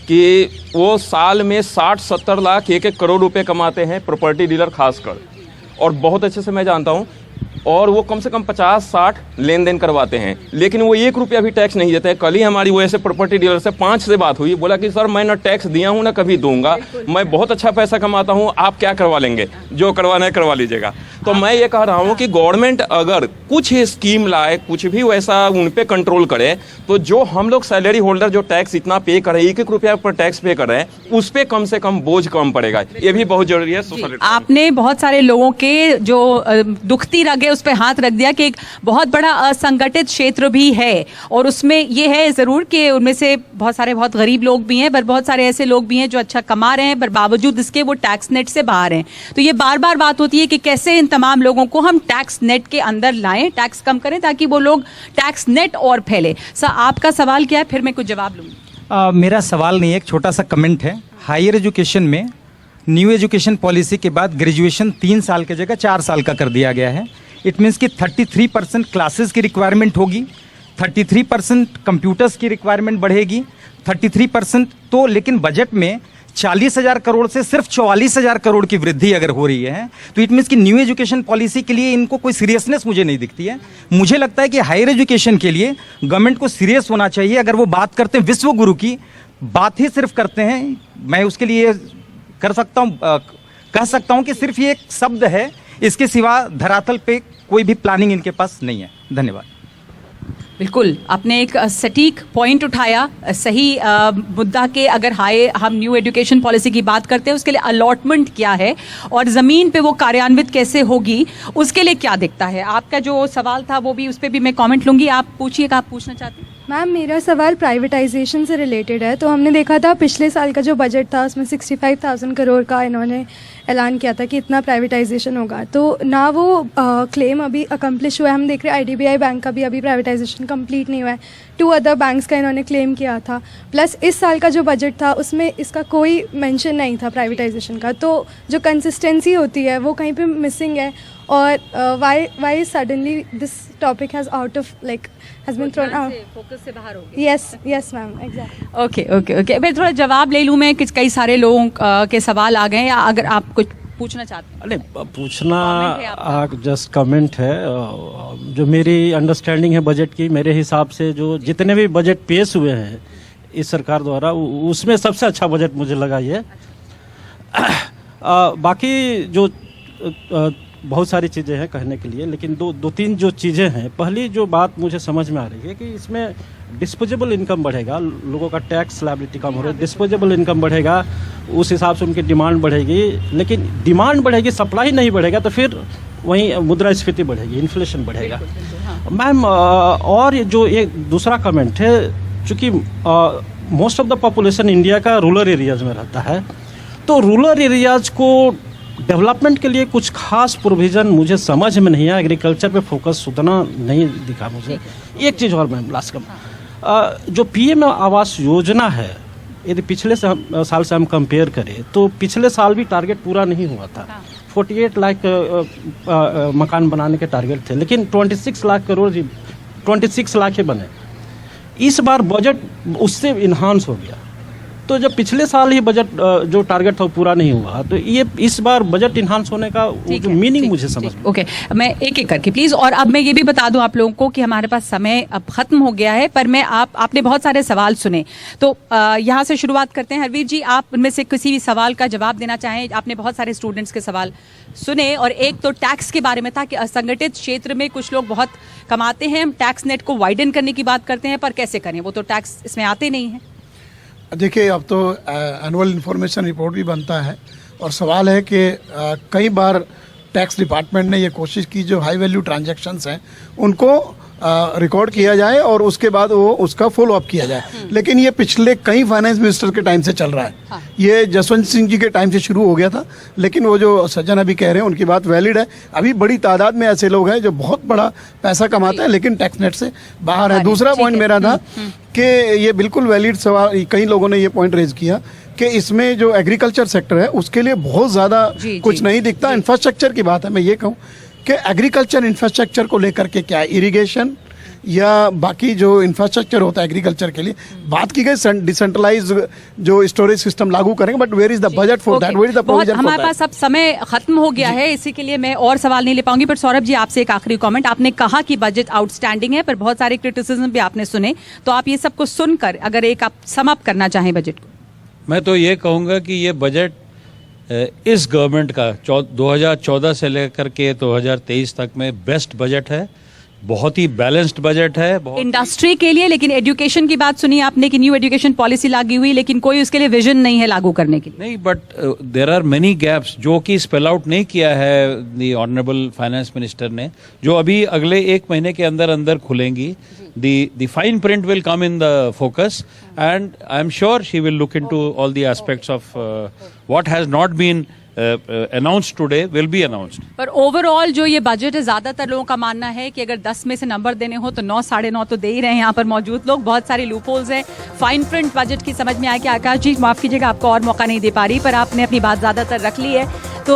कि वो साल में 60-70 लाख 1-1 करोड़ रुपए कमाते हैं, प्रॉपर्टी डीलर खासकर, और बहुत अच्छे से मैं जानता हूं, और वो कम से कम 50-60 लेन देन करवाते हैं, लेकिन वो 1 रुपया भी टैक्स नहीं देते हैं। कल ही हमारी वो ऐसे प्रॉपर्टी डीलर से 5 से बात हुई, बोला कि सर मैं ना टैक्स दिया हूँ ना कभी दूंगा, मैं बहुत अच्छा पैसा कमाता हूँ, आप क्या करवा लेंगे, जो करवाना है करवा लीजिएगा। तो मैं ये कह रहा हूँ कि गवर्नमेंट अगर कुछ स्कीम लाए, कुछ भी वैसा उन पे कंट्रोल करे, तो जो हम लोग सैलरी होल्डर जो टैक्स इतना पे कर रहे हैं, 1-1 रुपया पर टैक्स पे कर रहे हैं, उस पर कम से कम बोझ कम पड़ेगा, ये भी बहुत जरूरी है। आपने बहुत सारे लोगों के जो दुखती रग है उस पर हाथ रख दिया कि एक बहुत बड़ा असंगठित क्षेत्र भी है, और उसमें ये है ज़रूर कि उनमें से बहुत सारे बहुत गरीब लोग भी हैं, पर बहुत सारे ऐसे लोग भी हैं जो अच्छा कमा रहे हैं, पर बावजूद इसके वो टैक्स नेट से बाहर हैं। तो ये बार बार बात होती है कि कैसे इन तमाम लोगों को हम टैक्स नेट के अंदर लाएं, टैक्स कम करें, ताकि वो लोग टैक्स नेट और फैले। सर, आपका सवाल क्या है, फिर मैं कुछ जवाब लूँगी। मेरा सवाल नहीं है, एक छोटा सा कमेंट है। हायर एजुकेशन में न्यू एजुकेशन पॉलिसी के बाद ग्रेजुएशन 3 साल की जगह 4 साल का कर दिया गया है। इट मीन्स कि 33% क्लासेस की रिक्वायरमेंट होगी, 33% कंप्यूटर्स की रिक्वायरमेंट बढ़ेगी, 33% तो, लेकिन बजट में 40,000 करोड़ से सिर्फ 44,000 करोड़ की वृद्धि अगर हो रही है, तो इट मीन्स कि न्यू एजुकेशन पॉलिसी के लिए इनको कोई सीरियसनेस मुझे नहीं दिखती है। मुझे लगता है कि हायर एजुकेशन के लिए गवर्नमेंट को सीरियस होना चाहिए। अगर वो बात करते हैं विश्व गुरु की, बात ही सिर्फ करते हैं, मैं उसके लिए कर सकता हूँ, कह सकता हूँ कि सिर्फ ये एक शब्द है, इसके सिवा धरातल पे कोई भी प्लानिंग इनके पास नहीं है। धन्यवाद। बिल्कुल, आपने एक सटीक पॉइंट उठाया, सही मुद्दा के। अगर हम न्यू एजुकेशन पॉलिसी की बात करते हैं, उसके लिए अलॉटमेंट क्या है और ज़मीन पे वो कार्यान्वित कैसे होगी, उसके लिए क्या दिखता है? आपका जो सवाल था वो भी, उस पर भी मैं कमेंट लूँगी। आप पूछिए, आप पूछना चाहते हैं? मैम, मेरा सवाल प्राइवेटाइजेशन से रिलेटेड है। तो हमने देखा था पिछले साल का जो बजट था उसमें 65,000 करोड़ का इन्होंने ऐलान किया था कि इतना प्राइवेटाइजेशन होगा, तो ना वो क्लेम अभी अकम्प्लिश हुआ है। हम देख रहे हैं IDBI बैंक का भी अभी प्राइवेटाइजेशन कंप्लीट नहीं हुआ है। 2 अदर बैंक्स का इन्होंने क्लेम किया था। प्लस इस साल का जो बजट था उसमें इसका कोई मेंशन नहीं था प्राइवेटाइजेशन का, तो जो कंसिस्टेंसी होती है वो कहीं पे मिसिंग है। और why suddenly this topic has out of like has been thrown out, focus से बाहर हो गया। Yes ma'am, exactly. ओके, मैं थोड़ा जवाब ले लूँ मैं, कई सारे लोगों के सवाल आ गए, या अगर आप कुछ पूछना चाहते हैं? अरे पूछना जस्ट कमेंट है। जो मेरी अंडरस्टैंडिंग है बजट की, मेरे हिसाब से जो जितने भी बजट पेश हुए हैं इस सरकार द्वारा, उसमें सबसे अच्छा बजट मुझे लगा ये। बाकी जो बहुत सारी चीज़ें हैं कहने के लिए, लेकिन दो तीन जो चीज़ें हैं, पहली जो बात मुझे समझ में आ रही है कि इसमें डिस्पोजेबल इनकम बढ़ेगा, लोगों का टैक्स लायबिलिटी कम हो रहा है, डिस्पोजेबल इनकम बढ़ेगा, उस हिसाब से उनकी डिमांड बढ़ेगी। लेकिन डिमांड बढ़ेगी, सप्लाई नहीं बढ़ेगा, तो फिर वहीं मुद्रास्फीति बढ़ेगी, इन्फ्लेशन बढ़ेगा। मैम, और जो एक दूसरा कमेंट है, चूँकि most of the population India का रूरल एरियाज़ में रहता है, तो रूरल एरियाज़ को डेवलपमेंट के लिए कुछ खास प्रोविज़न मुझे समझ में नहीं आया, एग्रीकल्चर पे फोकस उतना नहीं दिखा मुझे। एक चीज़ और मैम लास्ट का, जो पीएम आवास योजना है, यदि पिछले साल से हम कंपेयर करें तो पिछले साल भी टारगेट पूरा नहीं हुआ था। 48 लाख मकान बनाने के टारगेट थे, लेकिन 26 लाख करोड़ 26 लाख ही बने। इस बार बजट उससे इन्हांस हो गया, तो जब पिछले साल ही बजट जो टारगेट था वो पूरा नहीं हुआ, तो ये इस बार बजट इन्हांस होने का जो मीनिंग मुझे समझ में। ओके, मैं एक एक करके प्लीज, और अब मैं ये भी बता दूं आप लोगों को कि हमारे पास समय अब खत्म हो गया है, पर मैं आपने बहुत सारे सवाल सुने, तो यहाँ से शुरुआत करते हैं। हरवीर जी, आप उनमें से किसी भी सवाल का जवाब देना चाहें? आपने बहुत सारे स्टूडेंट्स के सवाल सुने, और एक तो टैक्स के बारे में था कि असंगठित क्षेत्र में कुछ लोग बहुत कमाते हैं, हम टैक्स नेट को वाइडन करने की बात करते हैं, पर कैसे करें, वो तो टैक्स इसमें आते नहीं हैं। देखिए, अब तो एनुअल इन्फॉर्मेशन रिपोर्ट भी बनता है, और सवाल है कि कई बार टैक्स डिपार्टमेंट ने ये कोशिश की जो हाई वैल्यू ट्रांजैक्शंस हैं उनको रिकॉर्ड किया जाए और उसके बाद वो उसका फॉलो अप किया जाए, लेकिन ये पिछले कई फाइनेंस मिनिस्टर के टाइम से चल रहा है। हाँ। ये जसवंत सिंह जी के टाइम से शुरू हो गया था, लेकिन वो जो सज्जन अभी कह रहे हैं उनकी बात वैलिड है। अभी बड़ी तादाद में ऐसे लोग हैं जो बहुत बड़ा पैसा कमाते हैं लेकिन टैक्स नेट से बाहर है। दूसरा पॉइंट मेरा था कि ये बिल्कुल वैलिड सवाल, कई लोगों ने ये पॉइंट रेज किया कि इसमें जो एग्रीकल्चर सेक्टर है उसके लिए बहुत ज़्यादा कुछ नहीं दिखता। इंफ्रास्ट्रक्चर की बात है, मैं ये कहूँ कि एग्रीकल्चर इंफ्रास्ट्रक्चर को लेकर के क्या इरिगेशन या बाकी जो इंफ्रास्ट्रक्चर होता है एग्रीकल्चर के लिए बात की गई, डिसेंट्रलाइज जो स्टोरेज सिस्टम लागू करेंगे, but where is the budget for that, where is the provision for that. हमारे पास अब समय खत्म हो गया है, इसी के लिए मैं और सवाल नहीं ले पाऊंगी, पर सौरभ जी आपसे एक आखिरी कमेंट। आपने कहा कि बजट आउटस्टैंडिंग है, पर बहुत सारे क्रिटिसिज्म भी आपने सुने, तो आप ये सबको सुनकर अगर एक आप सम अप करना चाहें बजट को। मैं तो ये कहूँगा कि ये बजट इस गवर्नमेंट का 2014 से लेकर के 2023 तक में बेस्ट बजट है, बहुत ही बैलेंस्ड बजट है। इंडस्ट्री के लिए, लेकिन एजुकेशन की बात सुनी आपने कि न्यू एजुकेशन पॉलिसी लागू हुई, लेकिन कोई उसके लिए विजन नहीं है लागू करने के लिए। नहीं, but there are many gaps जो कि स्पेल आउट नहीं किया है द ऑनरेबल फाइनेंस मिनिस्टर ने, जो अभी अगले 1 महीने के अंदर अंदर खुलेंगी। The fine print will come in the focus, and I'm sure she will look into all the aspects of what has not been announced today will be announced. पर ओवरऑल जो ये बजट है, ज्यादातर लोगों का मानना है कि अगर 10 में से नंबर देने हो तो 9, 9.5 तो दे ही रहे हैं यहाँ पर मौजूद लोग। बहुत सारी लूपहोल्स हैं, फाइन प्रिंट बजट की समझ में आया कि आकाश जी माफ कीजिएगा, आपको और मौका नहीं दे पा रही, पर आपने अपनी बात ज्यादातर रख ली है। तो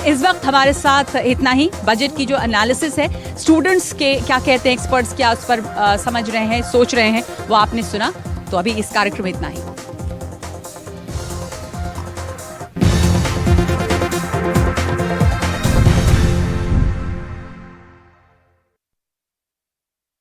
इस वक्त हमारे साथ इतना ही। बजट की जो एनालिसिस है, स्टूडेंट्स के क्या कहते हैं, एक्सपर्ट्स क्या उस पर समझ रहे हैं, सोच रहे हैं, वो आपने सुना। तो अभी इस कार्यक्रम में इतना ही।